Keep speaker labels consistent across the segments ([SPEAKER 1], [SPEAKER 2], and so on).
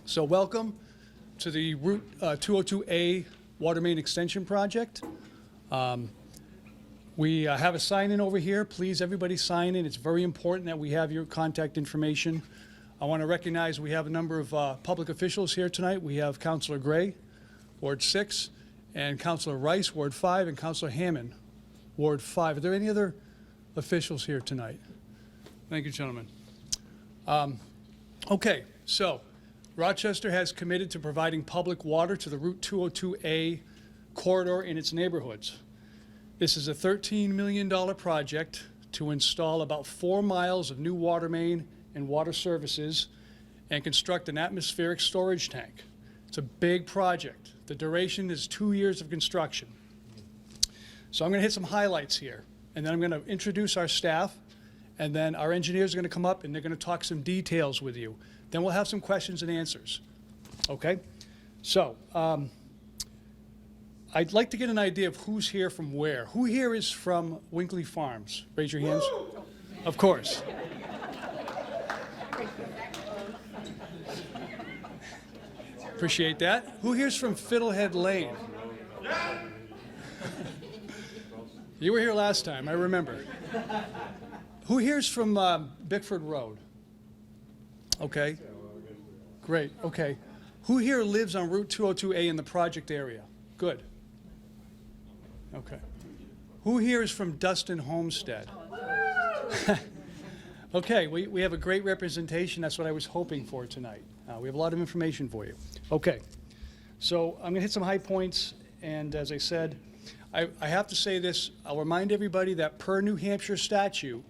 [SPEAKER 1] So welcome to the Route 202A Water Main Extension Project. We have a sign-in over here. Please, everybody sign in. It's very important that we have your contact information. I want to recognize we have a number of public officials here tonight. We have Councilor Gray, Ward 6, and Councilor Rice, Ward 5, and Councilor Hammond, Ward 5. Are there any other officials here tonight? Thank you, gentlemen. Okay, so Rochester has committed to providing public water to the Route 202A corridor in its neighborhoods. This is a $13 million project to install about 4 miles of new water main and water services and construct an atmospheric storage tank. It's a big project. The duration is 2 years of construction. So I'm going to hit some highlights here, and then I'm going to introduce our staff, and then our engineers are going to come up and they're going to talk some details with you. Then we'll have some questions and answers. Okay? So, I'd like to get an idea of who's here from where. Who here is from Winkley Farms? Raise your hands. Woo! Of course. Appreciate that. Who here's from Fiddlehead Lane? You were here last time, I remember. Who here's from Bickford Road? Okay. Great. Okay. Who here lives on Route 202A in the project area? Good. Okay. Who here is from Dustin, Homestead? Okay, we have a great representation. That's what I was hoping for tonight. We have a lot of information for you. Okay, so I'm going to hit some high points, and as I said, I have to say this. I'll remind everybody that per New Hampshire statute,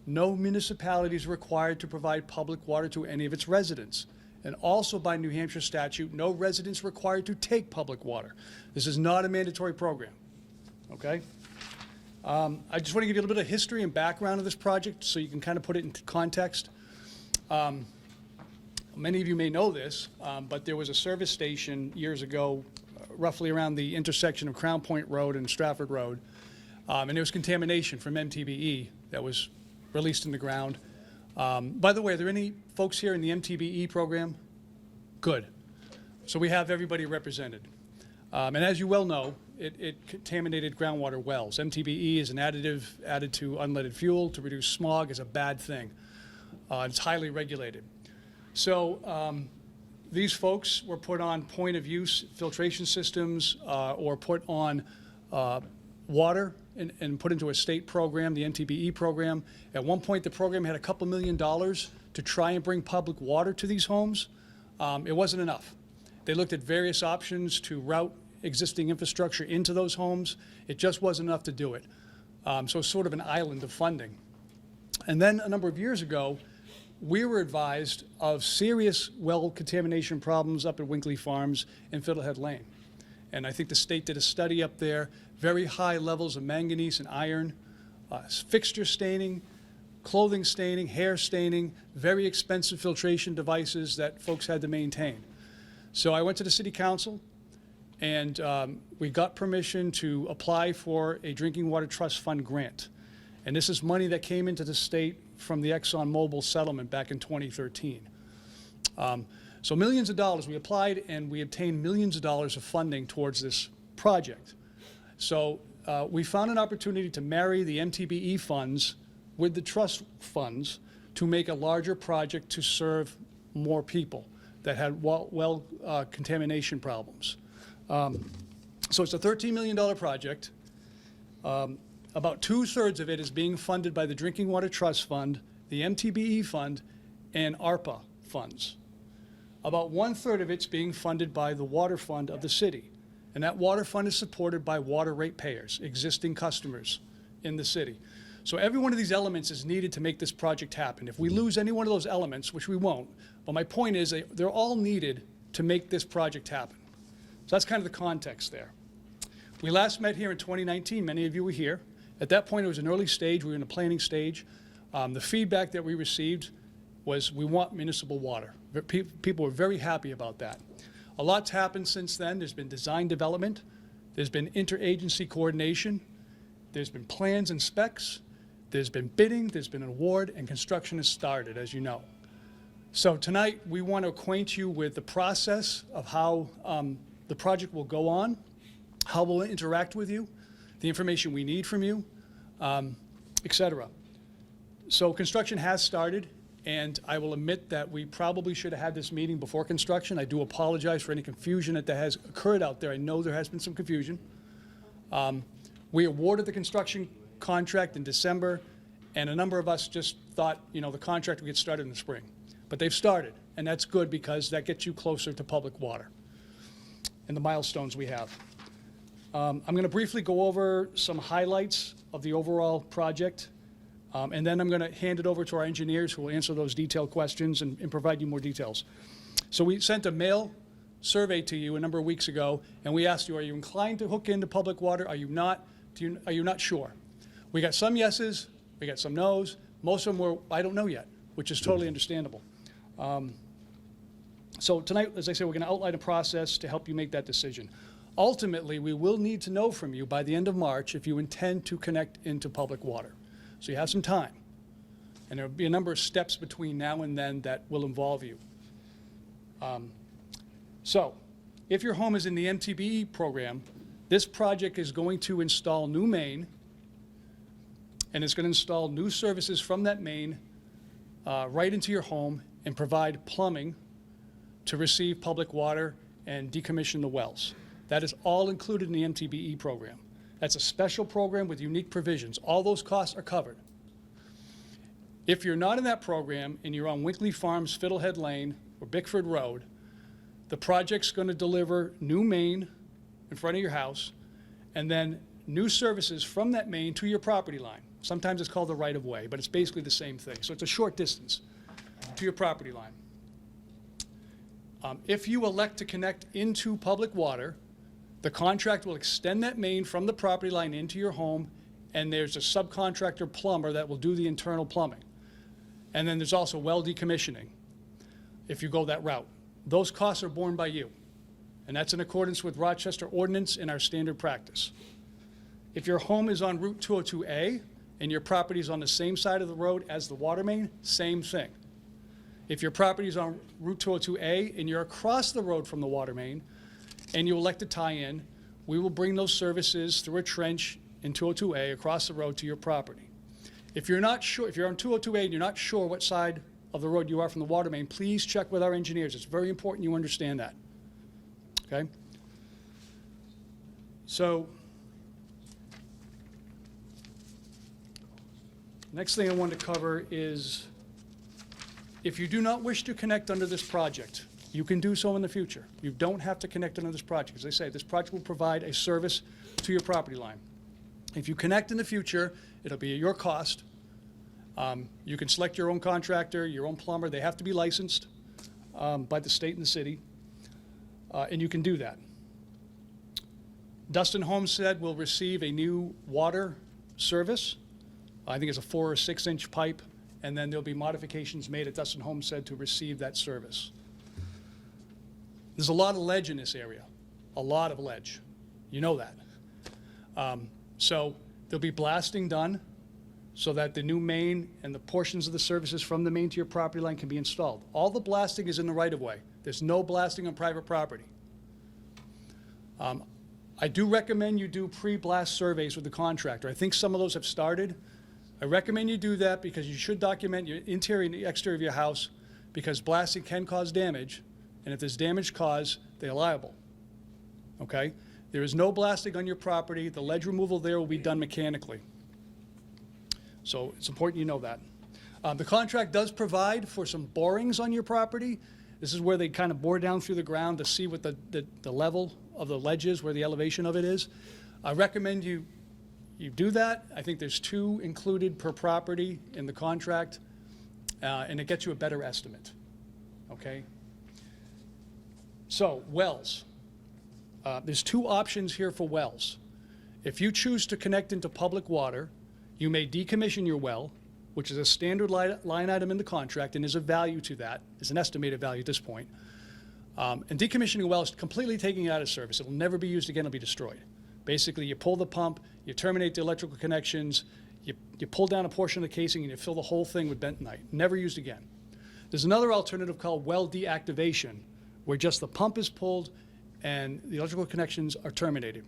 [SPEAKER 1] no municipality is required to provide public water to any of its residents. And also by New Hampshire statute, no residents required to take public water. This is not a mandatory program, okay? I just want to give you a little bit of history and background of this project so you can kind of put it into context. Many of you may know this, but there was a service station years ago, roughly around the intersection of Crown Point Road and Stratford Road, and there was contamination from MTBE that was released in the ground. By the way, are there any folks here in the MTBE program? Good. So we have everybody represented. And as you well know, it contaminated groundwater wells. MTBE is an additive added to unleaded fuel to reduce smog. Is a bad thing. It's highly regulated. So these folks were put on point-of-use filtration systems or put on water and put into a state program, the MTBE program. At one point, the program had a couple $1 million to try and bring public water to these homes. It wasn't enough. They looked at various options to route existing infrastructure into those homes. It just wasn't enough to do it. So it's sort of an island of funding. And then a number of years ago, we were advised of serious well contamination problems up at Winkley Farms and Fiddlehead Lane. And I think the state did a study up there, very high levels of manganese and iron, fixture staining, clothing staining, hair staining, very expensive filtration devices that folks had to maintain. So I went to the city council and we got permission to apply for a Drinking Water Trust Fund grant. And this is money that came into the state from the ExxonMobil settlement back in 2013. So millions of dollars, we applied and we obtained millions of dollars of funding towards this project. So we found an opportunity to marry the MTBE funds with the trust funds to make a larger project to serve more people that had well contamination problems. So it's a $13 million project. About 2/3 of it is being funded by the Drinking Water Trust Fund, the MTBE Fund, and ARPA funds. About 1/3 of it's being funded by the water fund of the city. And that water fund is supported by water ratepayers, existing customers in the city. So every one of these elements is needed to make this project happen. If we lose any one of those elements, which we won't, but my point is they're all needed to make this project happen. So that's kind of the context there. We last met here in 2019. Many of you were here. At that point, it was an early stage. We were in a planning stage. The feedback that we received was we want municipal water. People were very happy about that. A lot's happened since then. There's been design development. There's been interagency coordination. There's been plans and specs. There's been bidding. There's been an award, and construction has started, as you know. So tonight, we want to acquaint you with the process of how the project will go on, how we'll interact with you, the information we need from you, et cetera. So construction has started, and I will admit that we probably should have had this meeting before construction. I do apologize for any confusion that has occurred out there. I know there has been some confusion. We awarded the construction contract in December, and a number of us just thought, you know, the contract would get started in the spring. But they've started, and that's good because that gets you closer to public water and the milestones we have. I'm going to briefly go over some highlights of the overall project, and then I'm going to hand it over to our engineers who will answer those detailed questions and provide you more details. So we sent a mail survey to you a number of weeks ago, and we asked you, are you inclined to hook into public water? Are you not? Are you not sure? We got some yeses, we got some nos. Most of them were, I don't know yet, which is totally understandable. So tonight, as I said, we're going to outline a process to help you make that decision. Ultimately, we will need to know from you by the end of March if you intend to connect into public water. So you have some time. And there will be a number of steps between now and then that will involve you. So if your home is in the MTBE program, this project is going to install new main, and it's going to install new services from that main right into your home and provide plumbing to receive public water and decommission the wells. That is all included in the MTBE program. That's a special program with unique provisions. All those costs are covered. If you're not in that program and you're on Winkley Farms, Fiddlehead Lane, or Bickford Road, the project's going to deliver new main in front of your house and then new services from that main to your property line. Sometimes it's called the right-of-way, but it's basically the same thing. So it's a short distance to your property line. If you elect to connect into public water, the contract will extend that main from the property line into your home, and there's a subcontractor plumber that will do the internal plumbing. And then there's also well decommissioning if you go that route. Those costs are borne by you, and that's in accordance with Rochester ordinance and our standard practice. If your home is on Route 202A and your property is on the same side of the road as the water main, same thing. If your property is on Route 202A and you're across the road from the water main and you elect to tie in, we will bring those services through a trench in 202A across the road to your property. If you're not sure, if you're on 202A and you're not sure what side of the road you are from the water main, please check with our engineers. It's very important you understand that. Okay? So, next thing I want to cover is if you do not wish to connect under this project, you can do so in the future. You don't have to connect under this project. As I say, this project will provide a service to your property line. If you connect in the future, it'll be at your cost. You can select your own contractor, your own plumber. They have to be licensed by the state and the city, and you can do that. Dustin Homestead will receive a new water service. I think it's a 4 or 6 inch pipe, and then there'll be modifications made at Dustin Homestead to receive that service. There's a lot of ledge in this area, a lot of ledge. You know that. So there'll be blasting done so that the new main and the portions of the services from the main to your property line can be installed. All the blasting is in the right-of-way. There's no blasting on private property. I do recommend you do pre-blast surveys with the contractor. I think some of those have started. I recommend you do that because you should document your interior and the exterior of your house because blasting can cause damage, and if there's damage caused, they're liable. Okay? There is no blasting on your property. The ledge removal there will be done mechanically. So it's important you know that. The contract does provide for some borings on your property. This is where they kind of bore down through the ground to see what the level of the ledge is, where the elevation of it is. I recommend you do that. I think there's 2 included per property in the contract, and it gets you a better estimate. Okay? So, wells. There's 2 options here for wells. If you choose to connect into public water, you may decommission your well, which is a standard line item in the contract and is a value to that, is an estimated value at this point. And decommissioning a well is completely taking it out of service. It will never be used again, it'll be destroyed. Basically, you pull the pump, you terminate the electrical connections, you pull down a portion of the casing, and you fill the whole thing with bentonite. Never used again. There's another alternative called well deactivation, where just the pump is pulled and the electrical connections are terminated.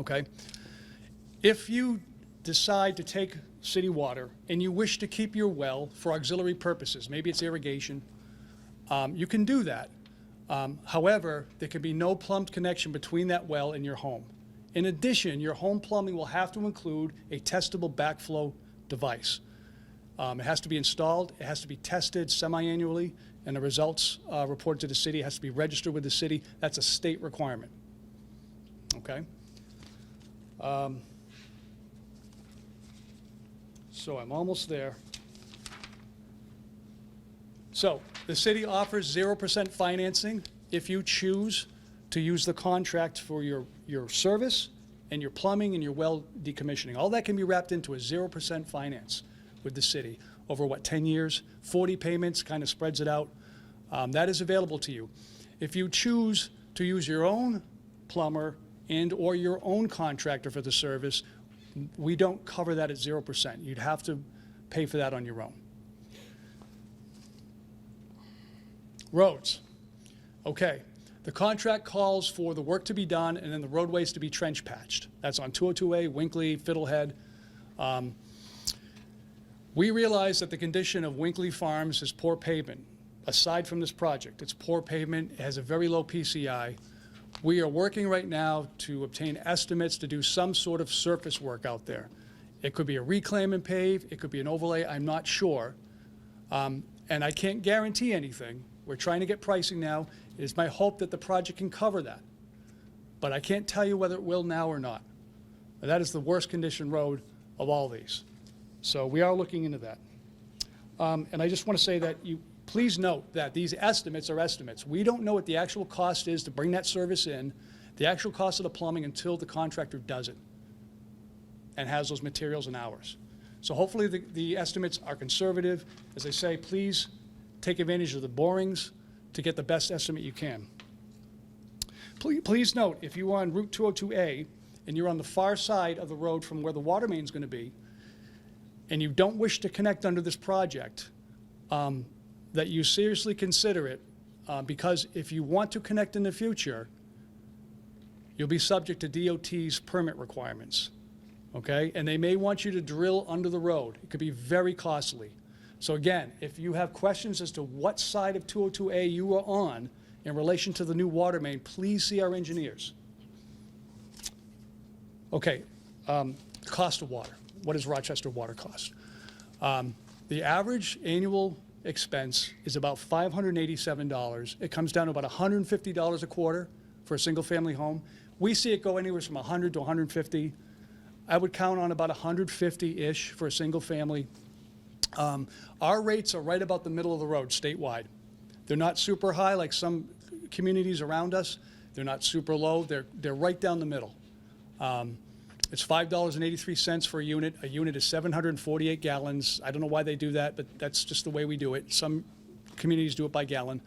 [SPEAKER 1] Okay? If you decide to take city water and you wish to keep your well for auxiliary purposes, maybe it's irrigation, you can do that. However, there can be no plumbed connection between that well and your home. In addition, your home plumbing will have to include a testable backflow device. It has to be installed, it has to be tested semi-annually, and the results reported to the city. It has to be registered with the city. That's a state requirement. Okay? So I'm almost there. So the city offers 0% financing if you choose to use the contract for your service and your plumbing and your well decommissioning. All that can be wrapped into a 0% finance with the city over, 10 years, 40 payments, kind of spreads it out. That is available to you. If you choose to use your own plumber and or your own contractor for the service, we don't cover that at 0%. You'd have to pay for that on your own. Roads. Okay. The contract calls for the work to be done and then the roadways to be trench patched. That's on 202A, Winkley, Fiddlehead. We realize that the condition of Winkley Farms is poor pavement. Aside from this project, it's poor pavement, it has a very low PCI. We are working right now to obtain estimates to do some sort of surface work out there. It could be a reclaim and pave, it could be an overlay, I'm not sure. And I can't guarantee anything. We're trying to get pricing now. It is my hope that the project can cover that. But I can't tell you whether it will now or not. That is the worst condition road of all these. So we are looking into that. And I just want to say that please note that these estimates are estimates. We don't know what the actual cost is to bring that service in, the actual cost of the plumbing until the contractor does it and has those materials and hours. So hopefully the estimates are conservative. As I say, please take advantage of the borings to get the best estimate you can. Please note, if you are on Route 202A and you're on the far side of the road from where the water main is going to be, and you don't wish to connect under this project, that you seriously consider it, because if you want to connect in the future, you'll be subject to DOT's permit requirements, okay? And they may want you to drill under the road. It could be very costly. So again, if you have questions as to what side of 202A you are on in relation to the new water main, please see our engineers. Okay, cost of water. What does Rochester water cost? The average annual expense is about $587. It comes down to about $150 a quarter for a single-family home. We see it go anywhere from $100 to $150. I would count on about $150-ish for a single family. Our rates are right about the middle of the road statewide. They're not super high like some communities around us. They're not super low. They're right down the middle. It's $5.83 for a unit. A unit is 748 gallons. I don't know why they do that, but that's just the way we do it. Some communities do it by gallon.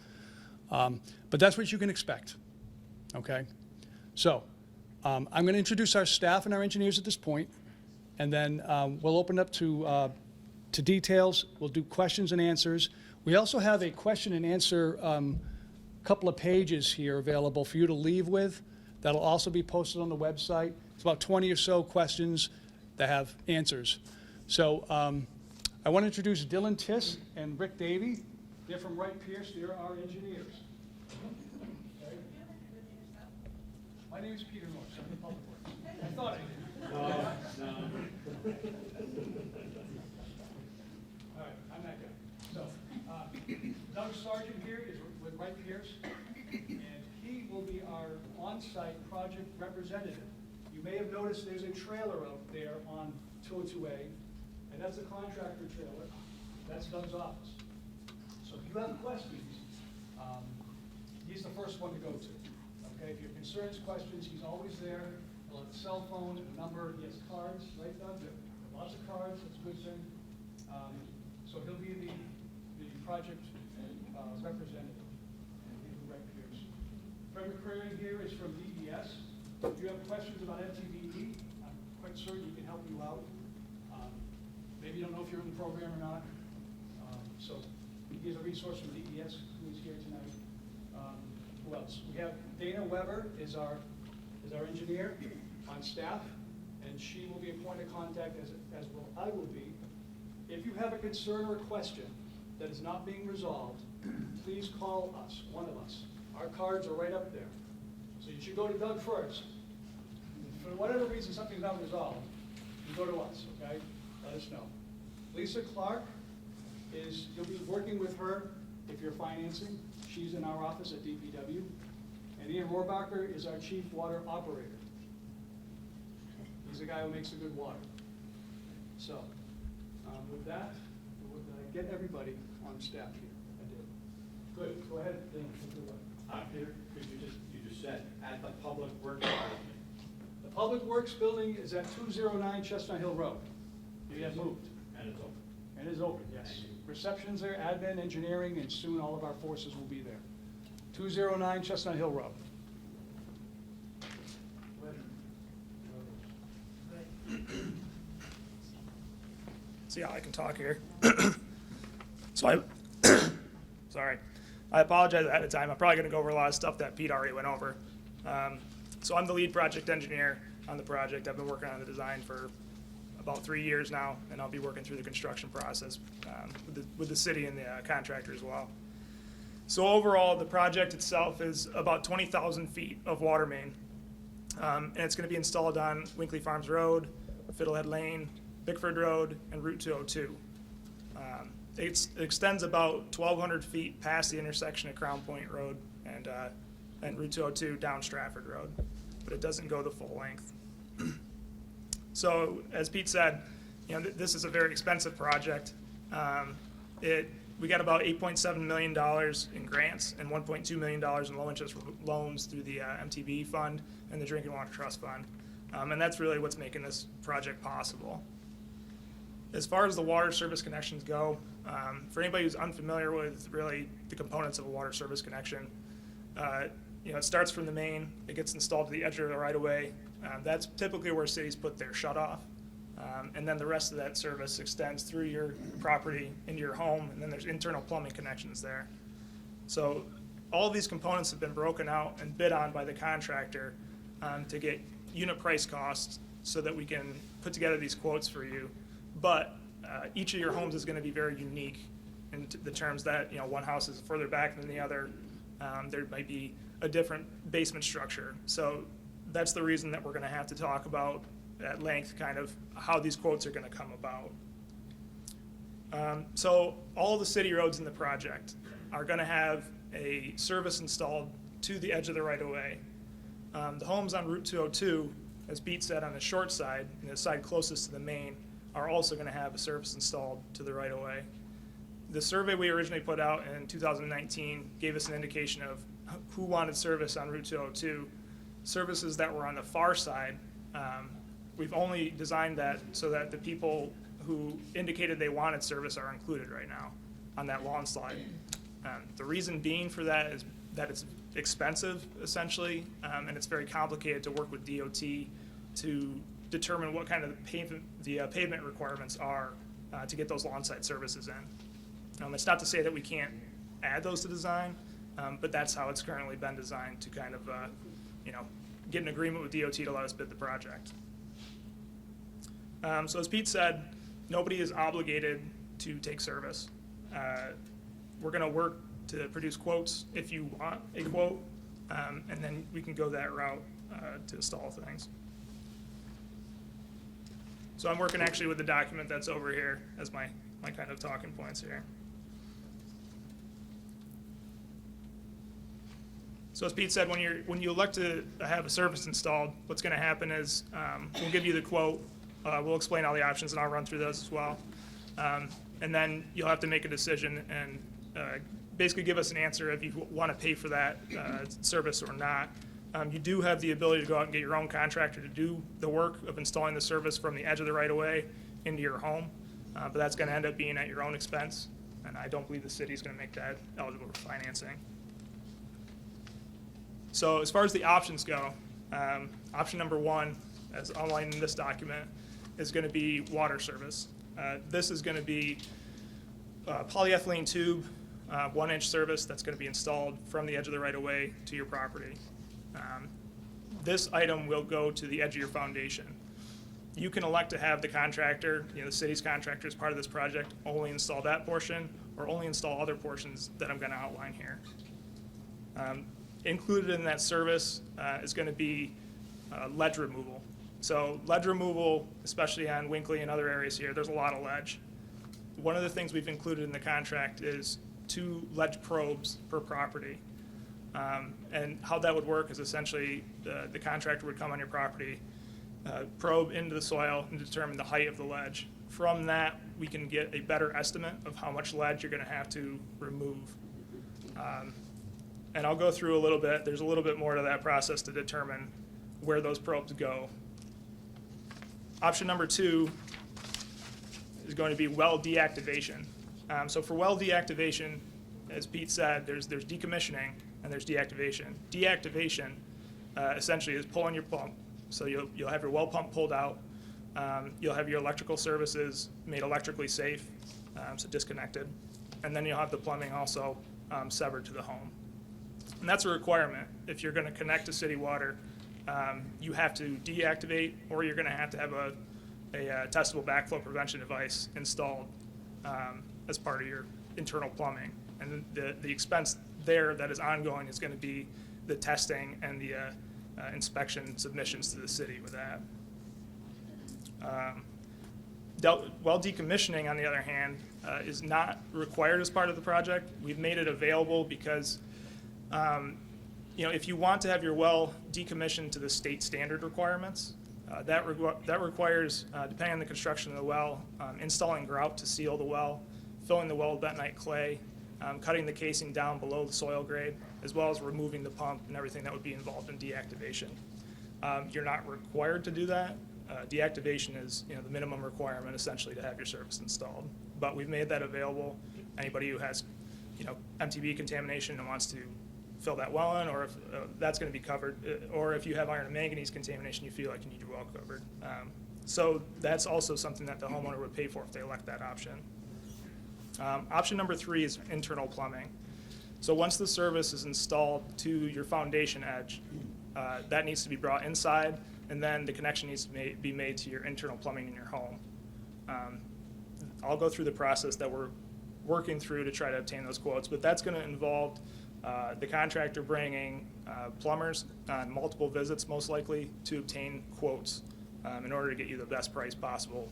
[SPEAKER 1] But that's what you can expect, okay? So I'm going to introduce our staff and our engineers at this point, and then we'll open up to details. We'll do questions and answers. We also have a question and answer couple of pages here available for you to leave with. That'll also be posted on the website. It's about 20 or so questions that have answers. So I want to introduce Dylan Tiss and Rick Davey. They're from Wright Pierce. They're our engineers. Okay. My name is Peter North. I'm the Public Works. I thought I did. No. All right, I'm that guy. So Doug Sargent here is with Wright Pierce, and he will be our on-site project representative. You may have noticed there's a trailer out there on 202A, and that's a contractor trailer. That's Doug's office. So if you have questions, he's the first one to go to. Okay, if you have concerns, questions, he's always there. He'll have a cell phone, a number, he has cards, right, Doug? Lots of cards, that's a good thing. So he'll be the project representative, and he'll be right here. Fred McCrary here is from DES. If you have questions about Mtb, I'm quite certain he can help you out. Maybe you don't know if you're in the program or not. So He's a resource from DES who is here tonight. Who else? We have Dana Weber is our engineer on staff, and she will be a point of contact, as will I will be. If you have a concern or a question that is not being resolved, please call us, one of us. Our cards are right up there. So you should go to Doug first. For whatever reason something's not resolved, you go to us, okay? Let us know. Lisa Clark you'll be working with her if you're financing. She's in our office at DPW. And Ian Rohrbacher is our chief water operator. He's the guy who makes the good water. So, with that, did I get everybody on staff here? I did. Good, go ahead.
[SPEAKER 2] Peter, you just said, at the Public Works Department.
[SPEAKER 1] The Public Works building is at 209 Chestnut Hill Road. We have moved.
[SPEAKER 2] And it's open.
[SPEAKER 1] And is open, yes. Reception's there, admin, engineering, and soon all of our forces will be there. 209 Chestnut Hill Road.
[SPEAKER 3] See how I can talk here. So sorry. I apologize ahead of time. I'm probably going to go over a lot of stuff that Pete already went over. So I'm the lead project engineer on the project. I've been working on the design for about 3 years now, and I'll be working through the construction process with the city and the contractor as well. So overall, the project itself is about 20,000 feet of water main, and it's going to be installed on Winkley Farms Road, Fiddlehead Lane, Bickford Road, and Route 202. It extends about 1,200 feet past the intersection of Crown Point Road and Route 202 down Stratford Road, but it doesn't go the full length. So, as Pete said, this is a very expensive project. We got about $8.7 million in grants and $1.2 million in low-interest loans through the Mtb Fund and the Drinking Water Trust Fund, and that's really what's making this project possible. As far as the water service connections go, for anybody who's unfamiliar with really the components of a water service connection, it starts from the main, it gets installed to the edge of the right-of-way. That's typically where cities put their shutoff, and then the rest of that service extends through your property into your home, and then there's internal plumbing connections there. So all of these components have been broken out and bid on by the contractor to get unit price costs so that we can put together these quotes for you. But each of your homes is going to be very unique in the terms that one house is further back than the other. There might be a different basement structure. So that's the reason that we're going to have to talk about at length kind of how these quotes are going to come about. So all the city roads in the project are going to have a service installed to the edge of the right-of-way. The homes on Route 202, as Pete said, on the short side, and the side closest to the main, are also going to have a service installed to the right-of-way. The survey we originally put out in 2019 gave us an indication of who wanted service on Route 202. Services that were on the far side, we've only designed that so that the people who indicated they wanted service are included right now on that lawn slide. The reason being for that is that it's expensive, essentially, and it's very complicated to work with DOT to determine what kind of pavement requirements are to get those lawn side services in. It's not to say that we can't add those to design, but that's how it's currently been designed to kind of get an agreement with DOT to let us bid the project. So as Pete said, nobody is obligated to take service. We're going to work to produce quotes if you want a quote, and then we can go that route to install things. So I'm working actually with the document that's over here as my kind of talking points here. So as Pete said, when you elect to have a service installed, what's going to happen is we'll give you the quote, we'll explain all the options, and I'll run through those as well. And then you'll have to make a decision and basically give us an answer if you want to pay for that service or not. You do have the ability to go out and get your own contractor to do the work of installing the service from the edge of the right-of-way into your home, but that's going to end up being at your own expense, and I don't believe the city is going to make that eligible for financing. So as far as the options go, option number one, as outlined in this document, is going to be water service. This is going to be a polyethylene tube 1-inch service that's going to be installed from the edge of the right-of-way to your property. This item will go to the edge of your foundation. You can elect to have the contractor, the city's contractor as part of this project, only install that portion or only install other portions that I'm going to outline here. Included in that service is going to be ledge removal. So ledge removal, especially on Winkley and other areas here, there's a lot of ledge. One of the things we've included in the contract is 2 ledge probes per property. And how that would work is essentially the contractor would come on your property, probe into the soil and determine the height of the ledge. From that, we can get a better estimate of how much ledge you're going to have to remove. And I'll go through a little bit. There's a little bit more to that process to determine where those probes go. Option number 2 is going to be well deactivation. So for well deactivation, as Pete said, there's decommissioning and there's deactivation. Deactivation essentially is pulling your pump. So you'll have your well pump pulled out. You'll have your electrical services made electrically safe, so disconnected. And then you'll have the plumbing also severed to the home. And that's a requirement. If you're going to connect to city water, you have to deactivate, or you're going to have a testable backflow prevention device installed as part of your internal plumbing. And the expense there that is ongoing is going to be the testing and the inspection submissions to the city with that. Well decommissioning, on the other hand, is not required as part of the project. We've made it available because if you want to have your well decommissioned to the state standard requirements, that requires, depending on the construction of the well, installing grout to seal the well, filling the well with bentonite clay, cutting the casing down below the soil grade, as well as removing the pump and everything that would be involved in deactivation. You're not required to do that. Deactivation is the minimum requirement essentially to have your service installed. But we've made that available. Anybody who has Mtb contamination and wants to fill that well in, or if that's going to be covered, or if you have iron and manganese contamination, you feel like you need your well covered. So that's also something that the homeowner would pay for if they elect that option. Option number 3 is internal plumbing. So once the service is installed to your foundation edge, that needs to be brought inside, and then the connection needs to be made to your internal plumbing in your home. I'll go through the process that we're working through to try to obtain those quotes, but that's going to involve the contractor bringing plumbers on multiple visits, most likely, to obtain quotes in order to get you the best price possible,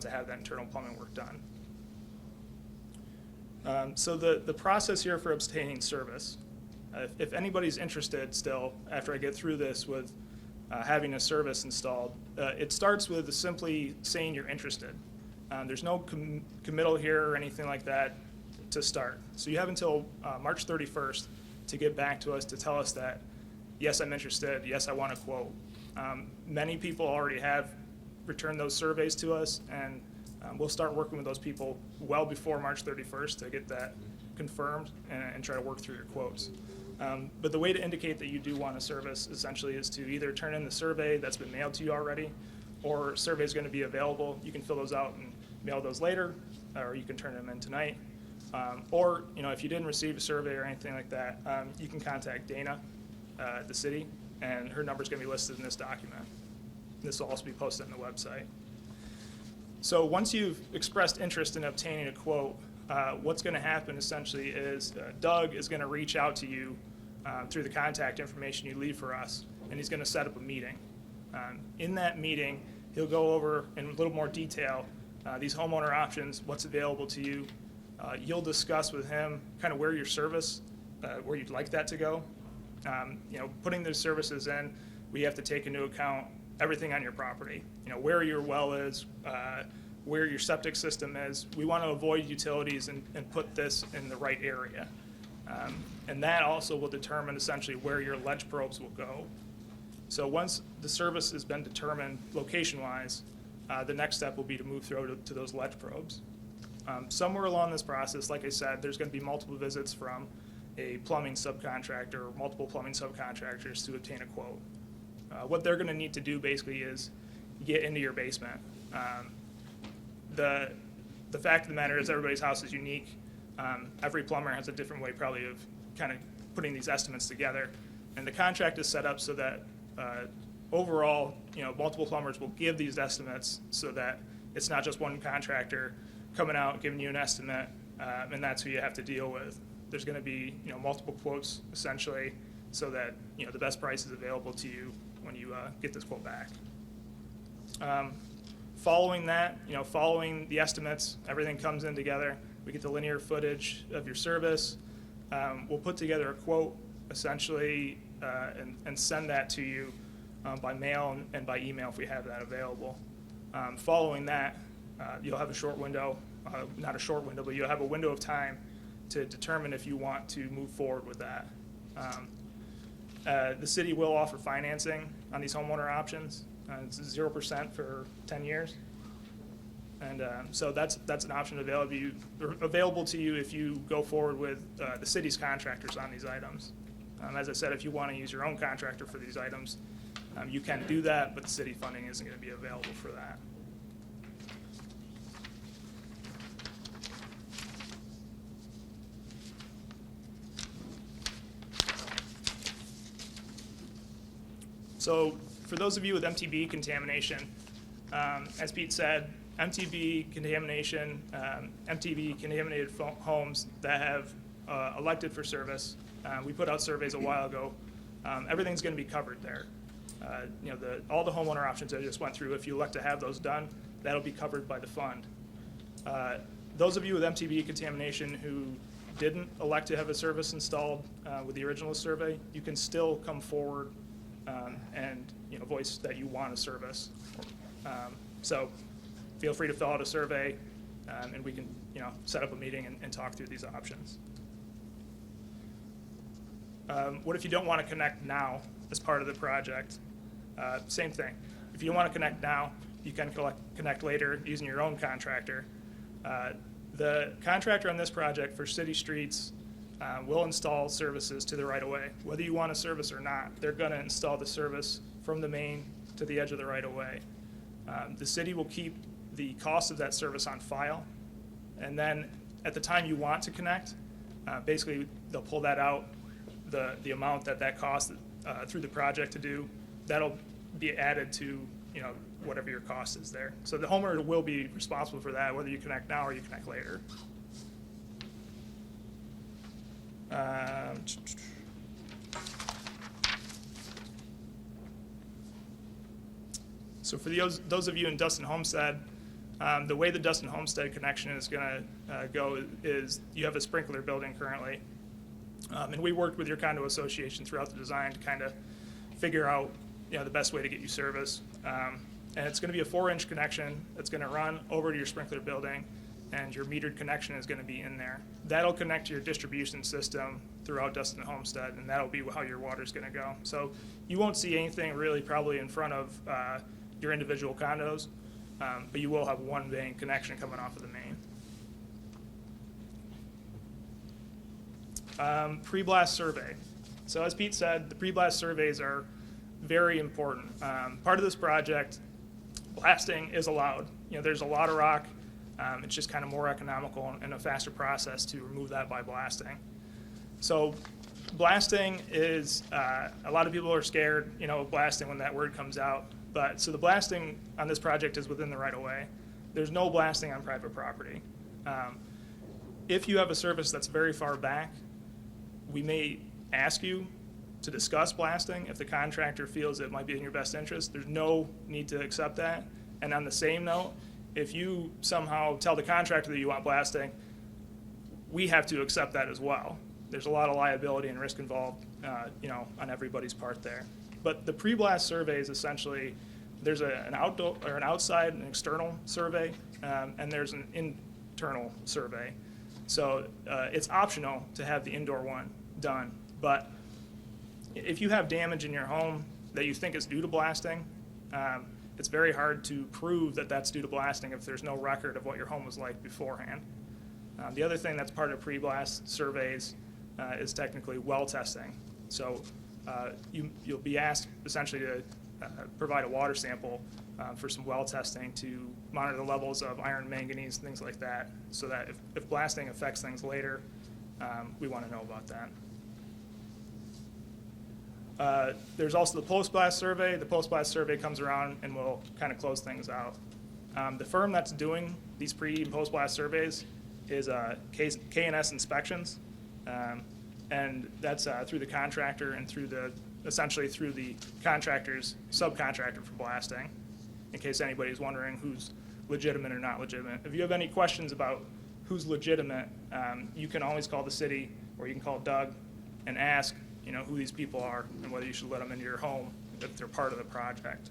[SPEAKER 3] to have that internal plumbing work done. So the process here for obtaining service, if anybody's interested still, after I get through this with having a service installed, it starts with simply saying you're interested. There's no committal here or anything like that to start. So you have until March 31st to get back to us to tell us that, yes, I'm interested, yes, I want a quote. Many people already have returned those surveys to us, and we'll start working with those people well before March 31st to get that confirmed and try to work through your quotes. But the way to indicate that you do want a service essentially is to either turn in the survey that's been mailed to you already, or survey is going to be available. You can fill those out and mail those later, or you can turn them in tonight. Or if you didn't receive a survey or anything like that, you can contact Dana at the city, and her number is going to be listed in this document. This will also be posted on the website. So once you've expressed interest in obtaining a quote, what's going to happen essentially is Doug is going to reach out to you through the contact information you leave for us, and he's going to set up a meeting. In that meeting, he'll go over in a little more detail these homeowner options, what's available to you. You'll discuss with him kind of where your service, where you'd like that to go. Putting those services in, we have to take into account everything on your property. Where your well is, where your septic system is. We want to avoid utilities and put this in the right area. And that also will determine essentially where your ledge probes will go. So once the service has been determined location-wise, the next step will be to move through to those ledge probes. Somewhere along this process, like I said, there's going to be multiple visits from a plumbing subcontractor or multiple plumbing subcontractors to obtain a quote. What they're going to need to do basically is get into your basement. The fact of the matter is everybody's house is unique. Every plumber has a different way probably of kind of putting these estimates together. And the contract is set up so that overall, multiple plumbers will give these estimates so that it's not just one contractor coming out, giving you an estimate, and that's who you have to deal with. There's going to be, multiple quotes essentially so that, the best price is available to you when you get this quote back. Following that, following the estimates, everything comes in together. We get the linear footage of your service. We'll put together a quote essentially and send that to you by mail and by email if we have that available. Following that, you'll have a short window, not a short window, but you'll have a window of time to determine if you want to move forward with that. The city will offer financing on these homeowner options. It's 0% for 10 years. And so that's an option available to you if you go forward with the city's contractors on these items. As I said, if you want to use your own contractor for these items, you can do that, but the city funding isn't going to be available for that. So for those of you with Mtb contamination, as Pete said, Mtb contamination, Mtb contaminated homes that have elected for service, we put out surveys a while ago, everything's going to be covered there. All the homeowner options I just went through, if you elect to have those done, that'll be covered by the fund. Those of you with Mtb contamination who didn't elect to have a service installed with the original survey, you can still come forward and voice that you want a service. So feel free to fill out a survey, and we can set up a meeting and talk through these options. What if you don't want to connect now as part of the project? Same thing. If you don't want to connect now, you can connect later using your own contractor. The contractor on this project for city streets will install services to the right-of-way. Whether you want a service or not, they're going to install the service from the main to the edge of the right-of-way. The city will keep the cost of that service on file, and then at the time you want to connect, basically they'll pull that out, the amount that costs through the project to do, that'll be added to whatever your cost is there. So the homeowner will be responsible for that, whether you connect now or you connect later. So for those of you in Dustin Homestead, the way the Dustin Homestead connection is going to go is you have a sprinkler building currently. And we worked with your condo association throughout the design to kind of figure out the best way to get you service. And it's going to be a 4-inch connection that's going to run over to your sprinkler building, and your metered connection is going to be in there. That'll connect to your distribution system throughout Dustin Homestead, and that'll be how your water's going to go. So you won't see anything really probably in front of your individual condos, but you will have one main connection coming off of the main. Pre-blast survey. So as Pete said, the pre-blast surveys are very important. Part of this project, blasting is allowed. There's a lot of rock. It's just kind of more economical and a faster process to remove that by blasting. So blasting is, a lot of people are scared, of blasting when that word comes out. But so the blasting on this project is within the right-of-way. There's no blasting on private property. If you have a service that's very far back, we may ask you to discuss blasting if the contractor feels it might be in your best interest. There's no need to accept that. And on the same note, if you somehow tell the contractor that you want blasting, we have to accept that as well. There's a lot of liability and risk involved, on everybody's part there. But the pre-blast survey is essentially, there's an outdoor or an outside and external survey, and there's an internal survey. So it's optional to have the indoor one done. But if you have damage in your home that you think is due to blasting, it's very hard to prove that that's due to blasting if there's no record of what your home was like beforehand. The other thing that's part of pre-blast surveys is technically well testing. So you'll be asked essentially to provide a water sample for some well testing to monitor the levels of iron, manganese, things like that, so that if blasting affects things later, we want to know about that. There's also the post-blast survey. The post-blast survey comes around and will kind of close things out. The firm that's doing these pre- and post-blast surveys is K&S Inspections, and that's through the contractor and essentially through the contractor's subcontractor for blasting, in case anybody's wondering who's legitimate or not legitimate. If you have any questions about who's legitimate, you can always call the city, or you can call Doug and ask, who these people are and whether you should let them into your home if they're part of the project.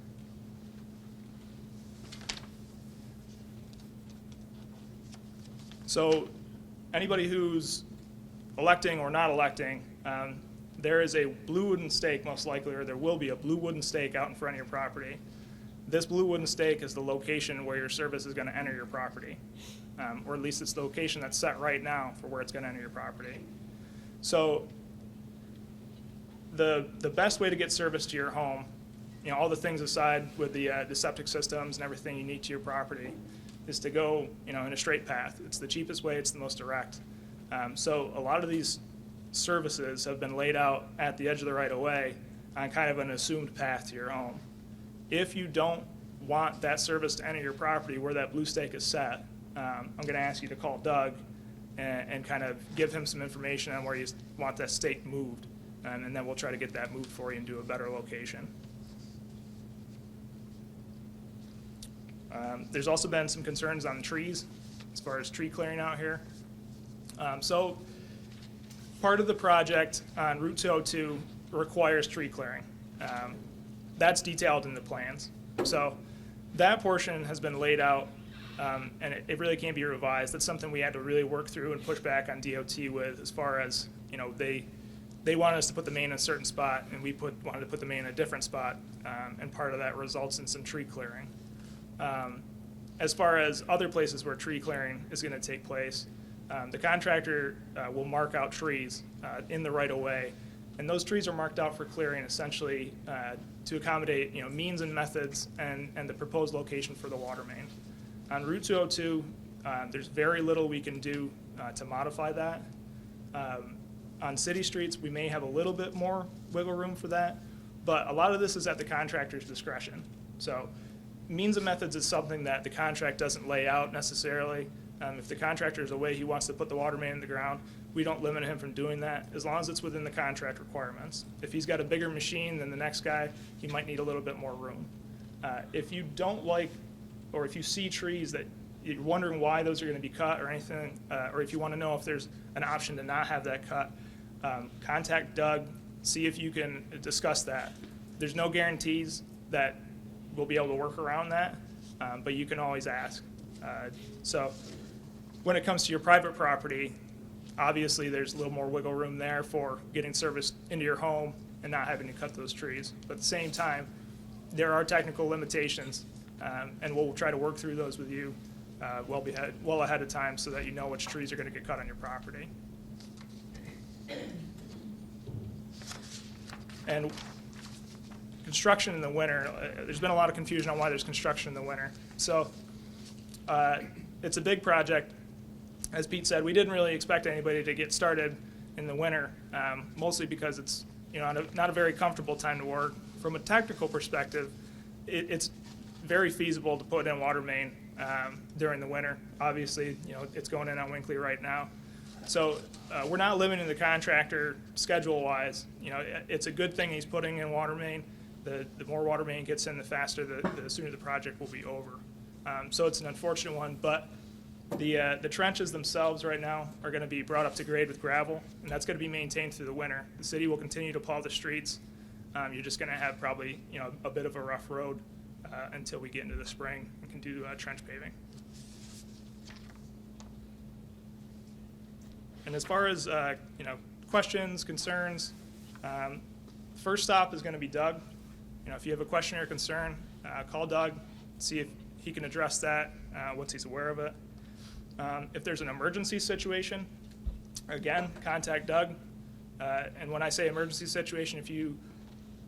[SPEAKER 3] So anybody who's electing or not electing, there is a blue wooden stake most likely, or there will be a blue wooden stake out in front of your property. This blue wooden stake is the location where your service is going to enter your property, or at least it's the location that's set right now for where it's going to enter your property. So the best way to get service to your home, all the things aside with the septic systems and everything unique to your property, is to go in a straight path. It's the cheapest way, it's the most direct. So a lot of these services have been laid out at the edge of the right-of-way on kind of an assumed path to your home. If you don't want that service to enter your property where that blue stake is set, I'm going to ask you to call Doug and kind of give him some information on where you want that stake moved, and then we'll try to get that moved for you and do a better location. There's also been some concerns on the trees as far as tree clearing out here. So part of the project on Route 202 requires tree clearing. That's detailed in the plans. So that portion has been laid out, and it really can't be revised. That's something we had to really work through and push back on DOT with, as far as, they wanted us to put the main in a certain spot, and we wanted to put the main in a different spot, and part of that results in some tree clearing. As far as other places where tree clearing is going to take place, the contractor will mark out trees in the right-of-way, and those trees are marked out for clearing essentially to accommodate means and methods and the proposed location for the water main. On Route 202, there's very little we can do to modify that. On city streets, we may have a little bit more wiggle room for that, but a lot of this is at the contractor's discretion. So means and methods is something that the contract doesn't lay out necessarily. If the contractor is away, he wants to put the water main in the ground, we don't limit him from doing that as long as it's within the contract requirements. If he's got a bigger machine than the next guy, he might need a little bit more room. If you don't like, or if you see trees that you're wondering why those are going to be cut or anything, or if you want to know if there's an option to not have that cut, contact Doug, see if you can discuss that. There's no guarantees that we'll be able to work around that, but you can always ask. So when it comes to your private property, obviously there's a little more wiggle room there for getting service into your home and not having to cut those trees. But at the same time, there are technical limitations, and we'll try to work through those with you well ahead of time so that you know which trees are going to get cut on your property. And construction in the winter, there's been a lot of confusion on why there's construction in the winter. So it's a big project. As Pete said, we didn't really expect anybody to get started in the winter, mostly because it's not a very comfortable time to work. From a technical perspective, it's very feasible to put in water main during the winter. Obviously, it's going in on Winkley right now. So we're not limiting the contractor schedule-wise. It's a good thing he's putting in water main. The more water main gets in, the faster, the sooner the project will be over. So it's an unfortunate one, but the trenches themselves right now are going to be brought up to grade with gravel, and that's going to be maintained through the winter. The city will continue to plow the streets. You're just going to have probably a bit of a rough road until we get into the spring and can do trench paving. And as far as questions, concerns, first stop is going to be Doug. If you have a question or concern, call Doug, see if he can address that once he's aware of it. If there's an emergency situation, again, contact Doug. And when I say emergency situation, if you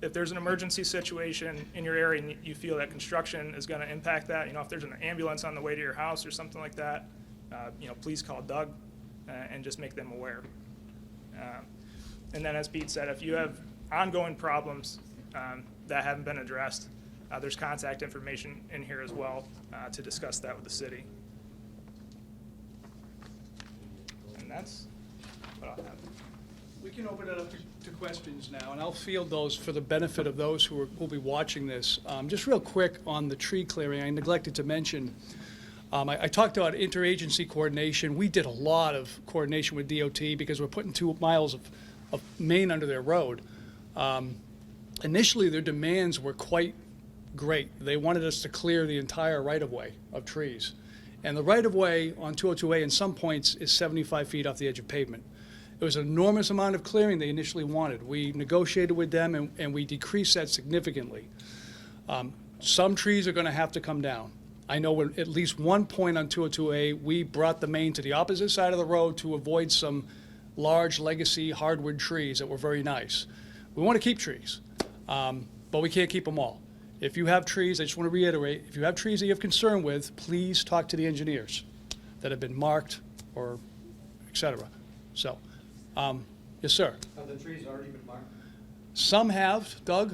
[SPEAKER 3] if there's an emergency situation in your area and you feel that construction is going to impact that, you know, if there's an ambulance on the way to your house or something like that, you know, please call Doug and just make them aware. And then, as Pete said, if you have ongoing problems that haven't been addressed, there's contact information in here as well to discuss that with the city. And that's what I'll have.
[SPEAKER 1] We can open it up to questions now, and I'll field those for the benefit of those who will be watching this. Just real quick on the tree clearing, I neglected to mention, I talked about interagency coordination. We did a lot of coordination with DOT because we're putting 2 miles of main under their road. Initially, their demands were quite great. They wanted us to clear the entire right-of-way of trees. And the right-of-way on 202A in some points is 75 feet off the edge of pavement. It was an enormous amount of clearing they initially wanted. We negotiated with them and we decreased that significantly. Some trees are going to have to come down. I know at least one point on 202A, we brought the main to the opposite side of the road to avoid some large legacy hardwood trees that were very nice. We want to keep trees, but we can't keep them all. If you have trees, I just want to reiterate, if you have trees that you have concern with, please talk to the engineers that have been marked or et cetera. So, yes, sir.
[SPEAKER 2] Have the trees already been marked?
[SPEAKER 1] Some have, Doug?